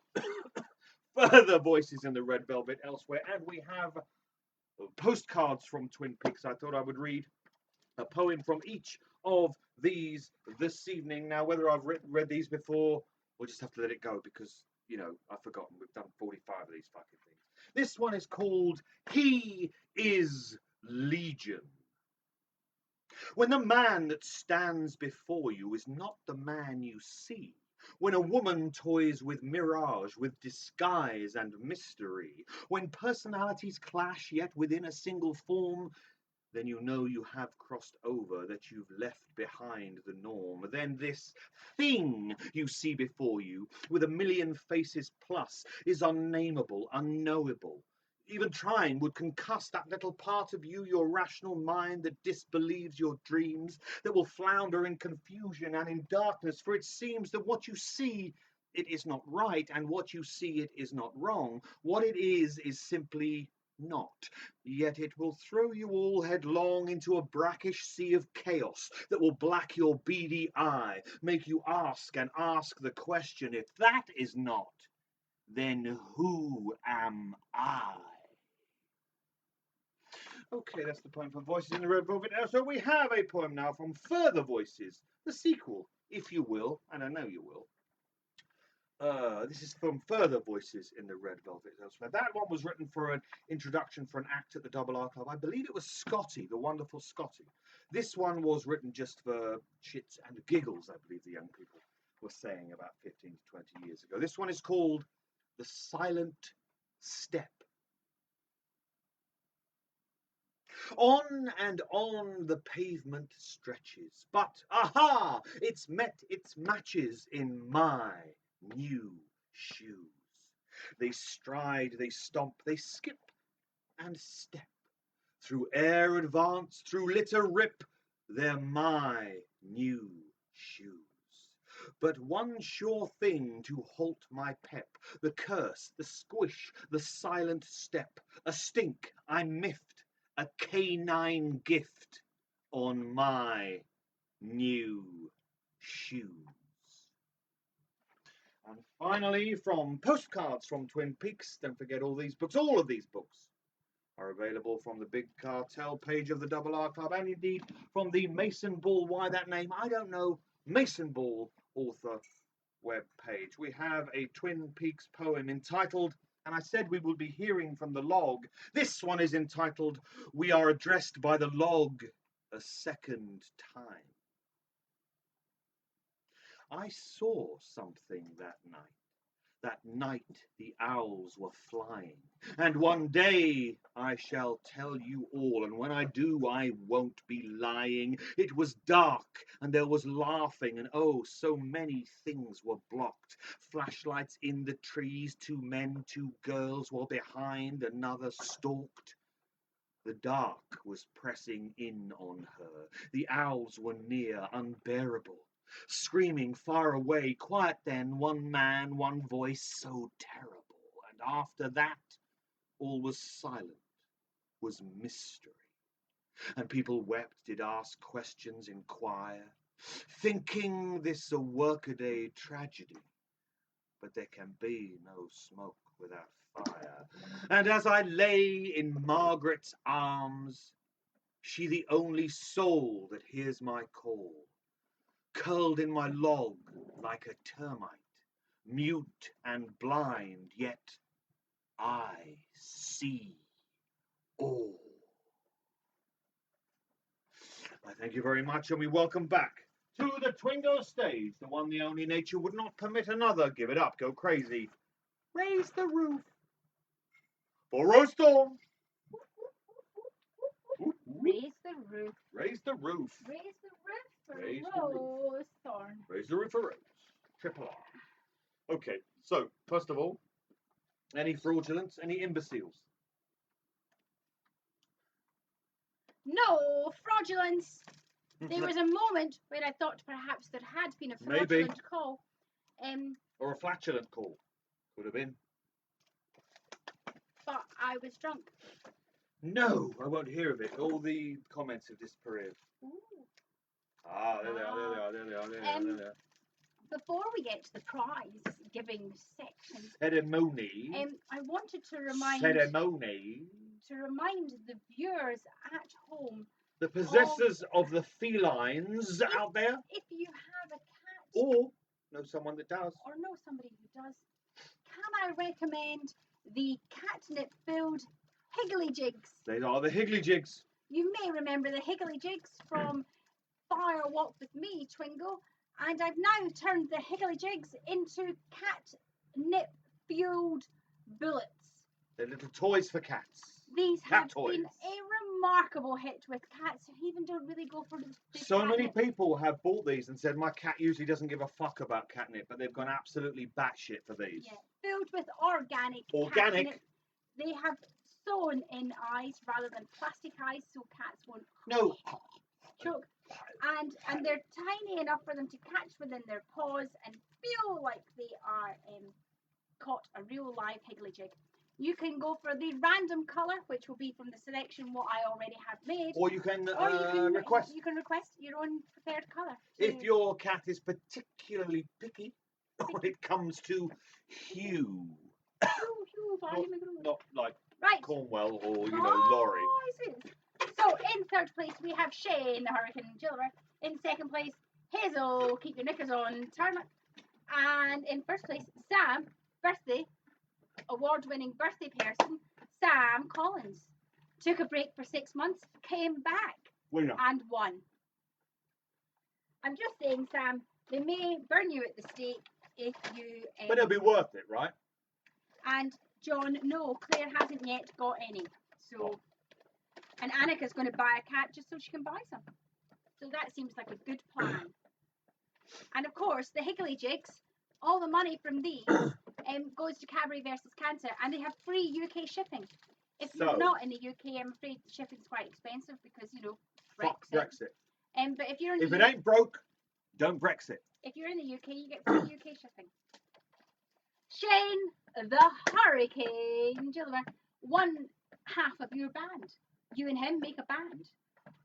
Further Voices in the Red Velvet Elsewhere. And we have postcards from Twin Peaks. I thought I would read a poem from each of these this evening. Now, whether I've read these before, we'll just have to let it go because, you know, I've forgotten. We've done 45 of these fucking things. This one is called He is Legion. When the man that stands before you is not the man you see, when a woman toys with mirage, with disguise and mystery, when personalities clash yet within a single form, then you know you have crossed over, that you've left behind the norm. Then this thing you see before you, with a million faces plus, is unnameable, unknowable. Even trying would concuss that little part of you, your rational mind that disbelieves your dreams, that will flounder in confusion and in darkness, for it seems that what you see, it is not right, and what you see, it is not wrong. What it is simply not. Yet it will throw you all headlong into a brackish sea of chaos that will black your beady eye, make you ask and ask the question, if that is not, then who am I? Okay, that's the poem from Voices in the Red Velvet. So we have a poem now from Further Voices, the sequel, if you will, and I know you will. This is from Further Voices in the Red Velvet Elsewhere. That one was written for an introduction for an act at the Double R Club. I believe it was Scotty, the wonderful Scotty. This one was written just for shits and giggles, I believe the young people were saying about 15 to 20 years ago. This one is called The Silent Step. On and on the pavement stretches, but aha! It's met its matches in my new shoes. They stride, they stomp, they skip and step. Through air advance, through litter rip, they're my new shoes. But one sure thing to halt my pep, the curse, the squish, the silent step, a stink I'm miffed, a canine gift on my new shoes. And finally, from Postcards from Twin Peaks, don't forget all these books, all of these books are available from the Big Cartel page of the Double R Club, and indeed from the Mason Ball, why that name, I don't know, Mason Ball author web page. We have a Twin Peaks poem entitled, and I said we will be hearing from the log. This one is entitled, We Are Addressed by the Log a Second Time. I saw something that night. That night the owls were flying. And one day I shall tell you all, and when I do I won't be lying. It was dark and there was laughing, and oh, so many things were blocked. Flashlights in the trees, 2 men, 2 girls, while behind another stalked. The dark was pressing in on her. The owls were near, unbearable. Screaming far away, quiet then, 1 man, 1 voice, so terrible. And after that, all was silent, was mystery. And people wept, did ask questions, inquire, thinking this a workaday tragedy. But there can be no smoke without fire. And as I lay in Margaret's arms, she the only soul that hears my call, curled in my log like a termite, mute and blind, yet I see all. I thank you very much, and we welcome back to the Twingo stage, the one the only nature would not permit another. Give it up, go crazy. Raise the roof for Rose Thorn. Raise the roof. Raise the roof. Raise the roof for Raise the roof. Rose Thorn. Raise the roof for Rose. Triple R. Okay, so first of all, any fraudulence, any imbeciles? No fraudulence. There was a moment where I thought perhaps there had been a fraudulent Maybe. call. Or a flatulent call. Could have been. But I was drunk. No, I won't hear of it. All the comments have disappeared. Ooh. Ah, there they are, there they are, there they are, there they are, there they are. Before we get to the prize giving section, Ceremony. I wanted to remind Ceremony. the viewers at home, The possessors of the felines out there, if you have a cat or know someone that does. or know somebody who does, can I recommend the catnip-filled Higgly Jigs? They are the Higgly Jigs. You may remember the Higgly Jigs from Fire Walk with Me, Twingo, and I've now turned the Higgly Jigs into catnip-fueled bullets. They're little toys for cats. These Cat have toys. been a remarkable hit with cats who even don't really go for the So many catnip. people have bought these and said, my cat usually doesn't give a fuck about catnip, but they've gone absolutely batshit for these. Yeah, filled with organic Organic. catnip. They have sewn in eyes rather than plastic eyes, so cats won't No. choke. And they're tiny enough for them to catch within their paws and feel like they are caught a real live Higgly Jig. You can go for the random colour, which will be from the selection what I already have made. Or you can, Or you can request. You can request your own preferred colour. If your cat is particularly picky when it comes to hue. Not like Right. Cornwell or, Laurie. Voices. So in third place we have Shane, the Hurricane Gilliver. In second place, Hazel, keep your knickers on, Turnip. And in first place, Sam, award-winning birthday person, Sam Collins. Took a break for 6 months, came back Winner. and won. I'm just saying, Sam, they may burn you at the stake if you... But it'll be worth it, right? And John, no, Claire hasn't yet got any. So, and Annika's going to buy a cat just so she can buy some. So that seems like a good plan. And of course, the Higgly Jigs, all the money from these goes to Cadbury versus Cancer, and they have free UK shipping. If So- you're not in the UK, I'm afraid shipping's quite expensive because Fuck Brexit. But if you're in If the it ain't broke, don't Brexit. If you're in the UK, you get free UK shipping. Shane, the Hurricane Gilliver, one half of your band. You and him make a band,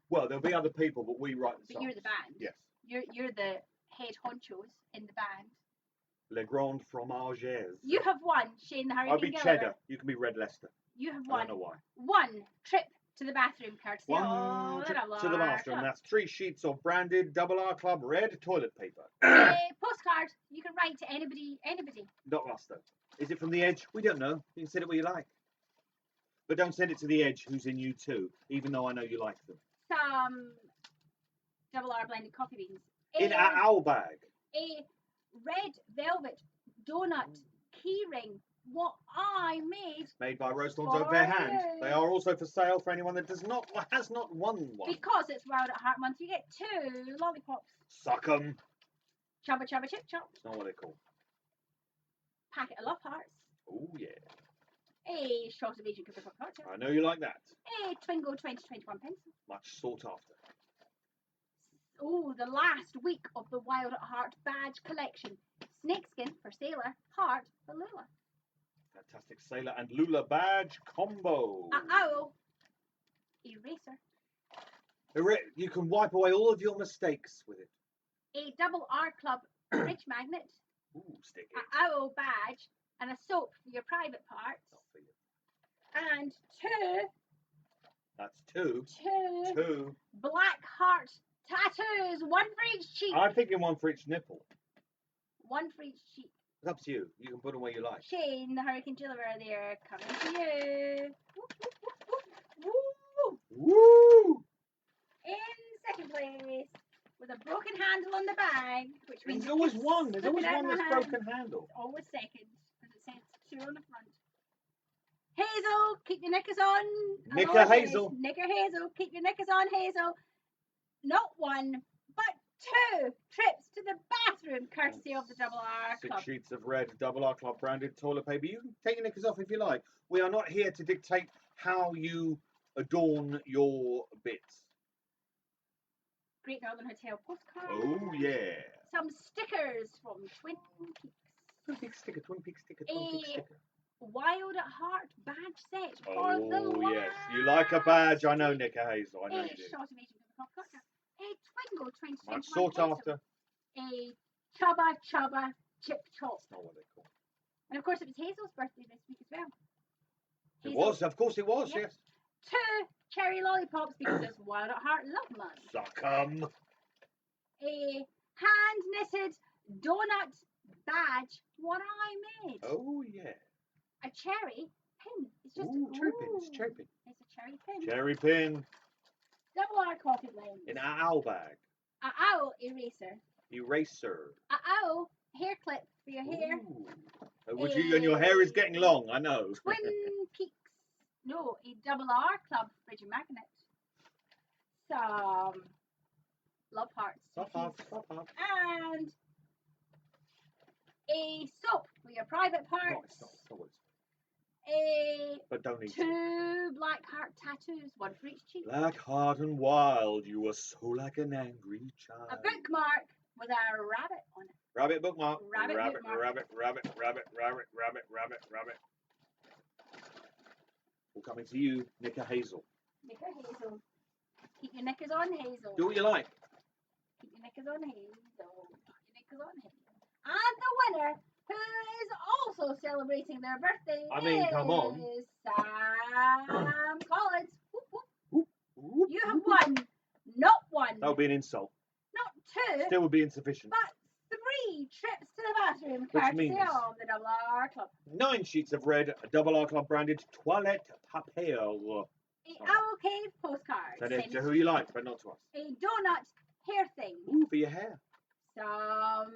Well, there'll be other people, but we write the but songs. you're the band. Yes. You're the head honchos in the band. Le Grand Fromages. You have won, Shane, the Hurricane I'll be Gilliver. Cheddar. You can be Red Leicester. You have I won don't know why. one trip to the bathroom, courtesy One of trip the to the bathroom. Club. That's 3 sheets of branded Double R Club red toilet paper. A postcard you can write to anybody. Not us though. Is it from the Edge? We don't know. You can send it where you like. But don't send it to the Edge, who's in you too, even though I know you like them. Some double R blended coffee beans. In our owl bag. A red velvet donut keyring. What I made Made by Rose Thorns For over their hand. you. They are also for sale for anyone that has not won one. because it's World at Heart Month. You get 2 lollipops. Suck 'em. Chubba chubba chip chop. It's not what they're called. Packet of love hearts. Oh yeah. A shot of Asian cooper pop cocktail. I know you like that. A Twingo 2021 pencil. Much sought after. Oh, the last week of the Wild at Heart badge collection. Snakeskin for Sailor, Heart for Lula. Fantastic Sailor and Lula badge combo. Owl. Eraser. You can wipe away all of your mistakes with it. A double R Club fridge magnet. Ooh, stick A it. owl badge. And a soap for your private parts. Not for you. And 2 That's 2. 2 2. black heart tattoos. 1 for each cheek. I'm thinking 1 for each nipple. 1 for each cheek. It's up to you. You can put them where you like. Shane, the Hurricane Gilliver, they're coming to you. Whoop, whoop, whoop, whoop. Woo! Woo! In second place, with a broken handle on the bag, which means There's always you can one. There's slip always it out one my that's hand. broken handle. Always second, because it says 2 on the front. Hazel, keep your knickers on. as Knicker always. Hazel. Knicker Hazel, keep your knickers on, Hazel. Not 1, but 2 trips to the bathroom, courtesy of the Double R 6 Club. sheets of red Double R Club branded toilet paper. You can take your knickers off if you like. We are not here to dictate how you adorn your bits. Great Northern Hotel postcard. Oh yeah. Some stickers from Twin Peaks. Twin Peaks sticker, Twin Peaks sticker, Twin Peaks sticker. Wild at Heart badge set for the Oh yes. You like a badge, I know, Nicker Hazel. I know A you do. shot of Asian Pop Cocktail. A Twingo 2021 Much sought pencil. after. A Chubba Chubba Chip Chop. That's not what they're called. And of course it was Hazel's birthday this week as well. It Hazel, was, of course it was, Yep. yes. 2 cherry lollipops because it's Wild at Heart Love Month. Suck 'em. A hand knitted donut badge. What I made. Oh yeah. A cherry pin. It's just Ooh, cherry pin. It's ooh, cherry pin. It's a cherry pin. Cherry pin Double R coffee blend. in an owl bag. A owl eraser. Eraser. A owl hair clip for your hair. Ooh. And your hair is getting long, I know. Twin Peaks. No, a double R Club fridge magnet. Some love hearts. Stop off, stop off. And a soap for your private No, parts. it's not. It's not what it's A But don't need to. 2 black heart tattoos, 1 for each cheek. Black heart and wild, you were so like an angry child. A bookmark with a rabbit on it. Rabbit bookmark. Rabbit rabbit, bookmark. rabbit, rabbit, rabbit, rabbit, rabbit, rabbit, rabbit. All coming to you, Nicker Hazel. Knicker Hazel. Keep your knickers on, Hazel. Do what you like. Keep your knickers on, Hazel. Keep your knickers on, Hazel. And the winner, who is also celebrating their birthday, I mean, come on. is Sam Collins. Whoop, whoop. Whoop, You have won, not 1, That would be an insult. not 2, Still would be insufficient. but 3 trips to the bathroom, Which courtesy means- of the Double R Club. 9 sheets of red, Double R Club branded toilet papier. A Owl Cave postcard. Send it Send to it who you like, but not to us. A donut hair thing. Ooh, for your hair. Some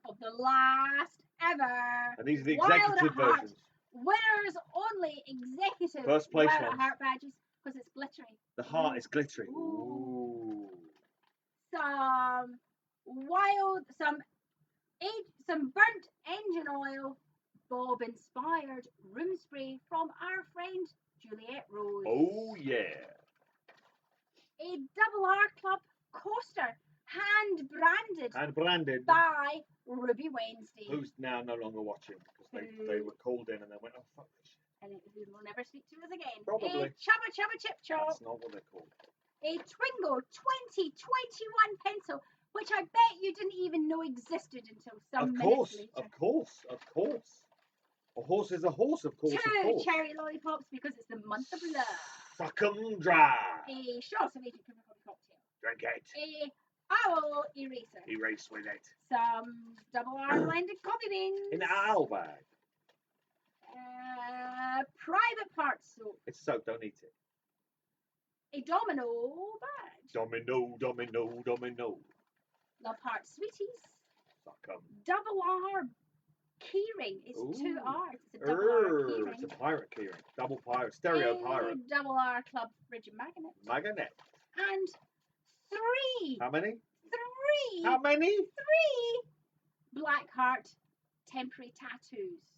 of the last ever And these are the Wild at executive Heart. versions. winners only executive First place Wild at ones. Heart badges because it's glittery. The heart is glittering. Ooh. Ooh. Some burnt engine oil Bob inspired room spray from our friend Juliet Rose. Oh, yeah. A double R Club coaster, hand branded And branded. by Ruby Wednesday. Who's now no longer watching because they were called in and they went, oh, fuck this shit. And who will never speak to us again. Probably. A Chubba Chubba Chip Chop. That's not what they're called. A Twingo 2021 pencil, which I bet you didn't even know existed until some minutes later. Of course. A horse is a horse, of course, Two of course. cherry lollipops because it's the month of love. Suck 'em dry. A shot of Agent Coffee cocktail. Drink it. A owl eraser. Erase with it. Some double R blended coffee beans. In an owl bag. Private parts soap. It's soap, don't eat it. A domino badge. Domino. Love Heart Sweeties. Suck 'em. Double R keyring. It's Ooh. 2 R's. It's a double R keyring. It's a pirate keyring. Double pirate. Stereo pirate. A double R Club fridge magnet. Magnet. And 3. How many? 3. How many? 3 Black Heart temporary tattoos.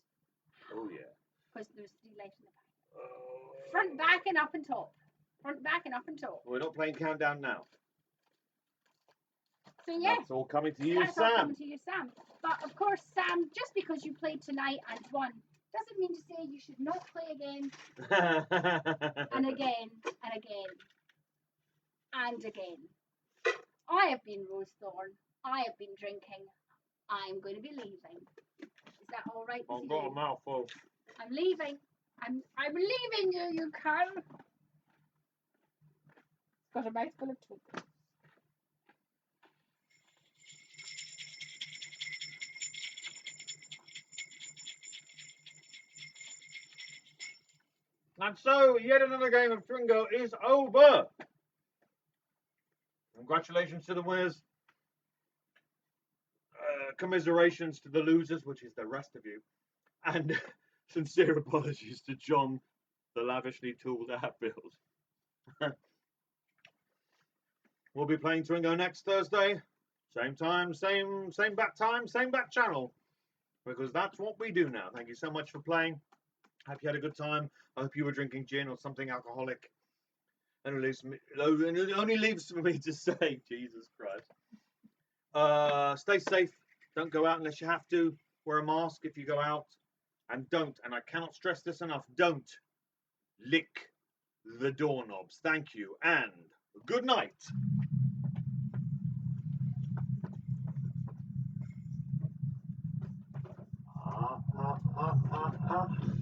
Oh, yeah. Because there's 3 left in the pack. Front, back, and up and top. Front, back, and up and top. We're not playing Countdown now. So yeah. That's all coming to you, That's all Sam. coming to you, Sam. But of course, Sam, just because you played tonight and won, doesn't mean to say you should not play again and again and again and again. I have been Rose Thorne. I have been drinking. I'm going to be leaving. Is that all right with I've you? got a mouthful. I'm leaving. I'm leaving you, you cow. Got a mouthful of Twingo. And so, yet another game of Twingo is over. Congratulations to the winners. Commiserations to the losers, which is the rest of you. And sincere apologies to John, the lavishly tooled app build. We'll be playing Twingo next Thursday. Same time, same bat time, same bat channel. Because that's what we do now. Thank you so much for playing. Hope you had a good time. I hope you were drinking gin or something alcoholic. And it only leaves for me to say, Jesus Christ. Stay safe. Don't go out unless you have to. Wear a mask if you go out. And don't, and I cannot stress this enough, don't lick the doorknobs. Thank you, and good night. Ah, ah, ah, ah, ah.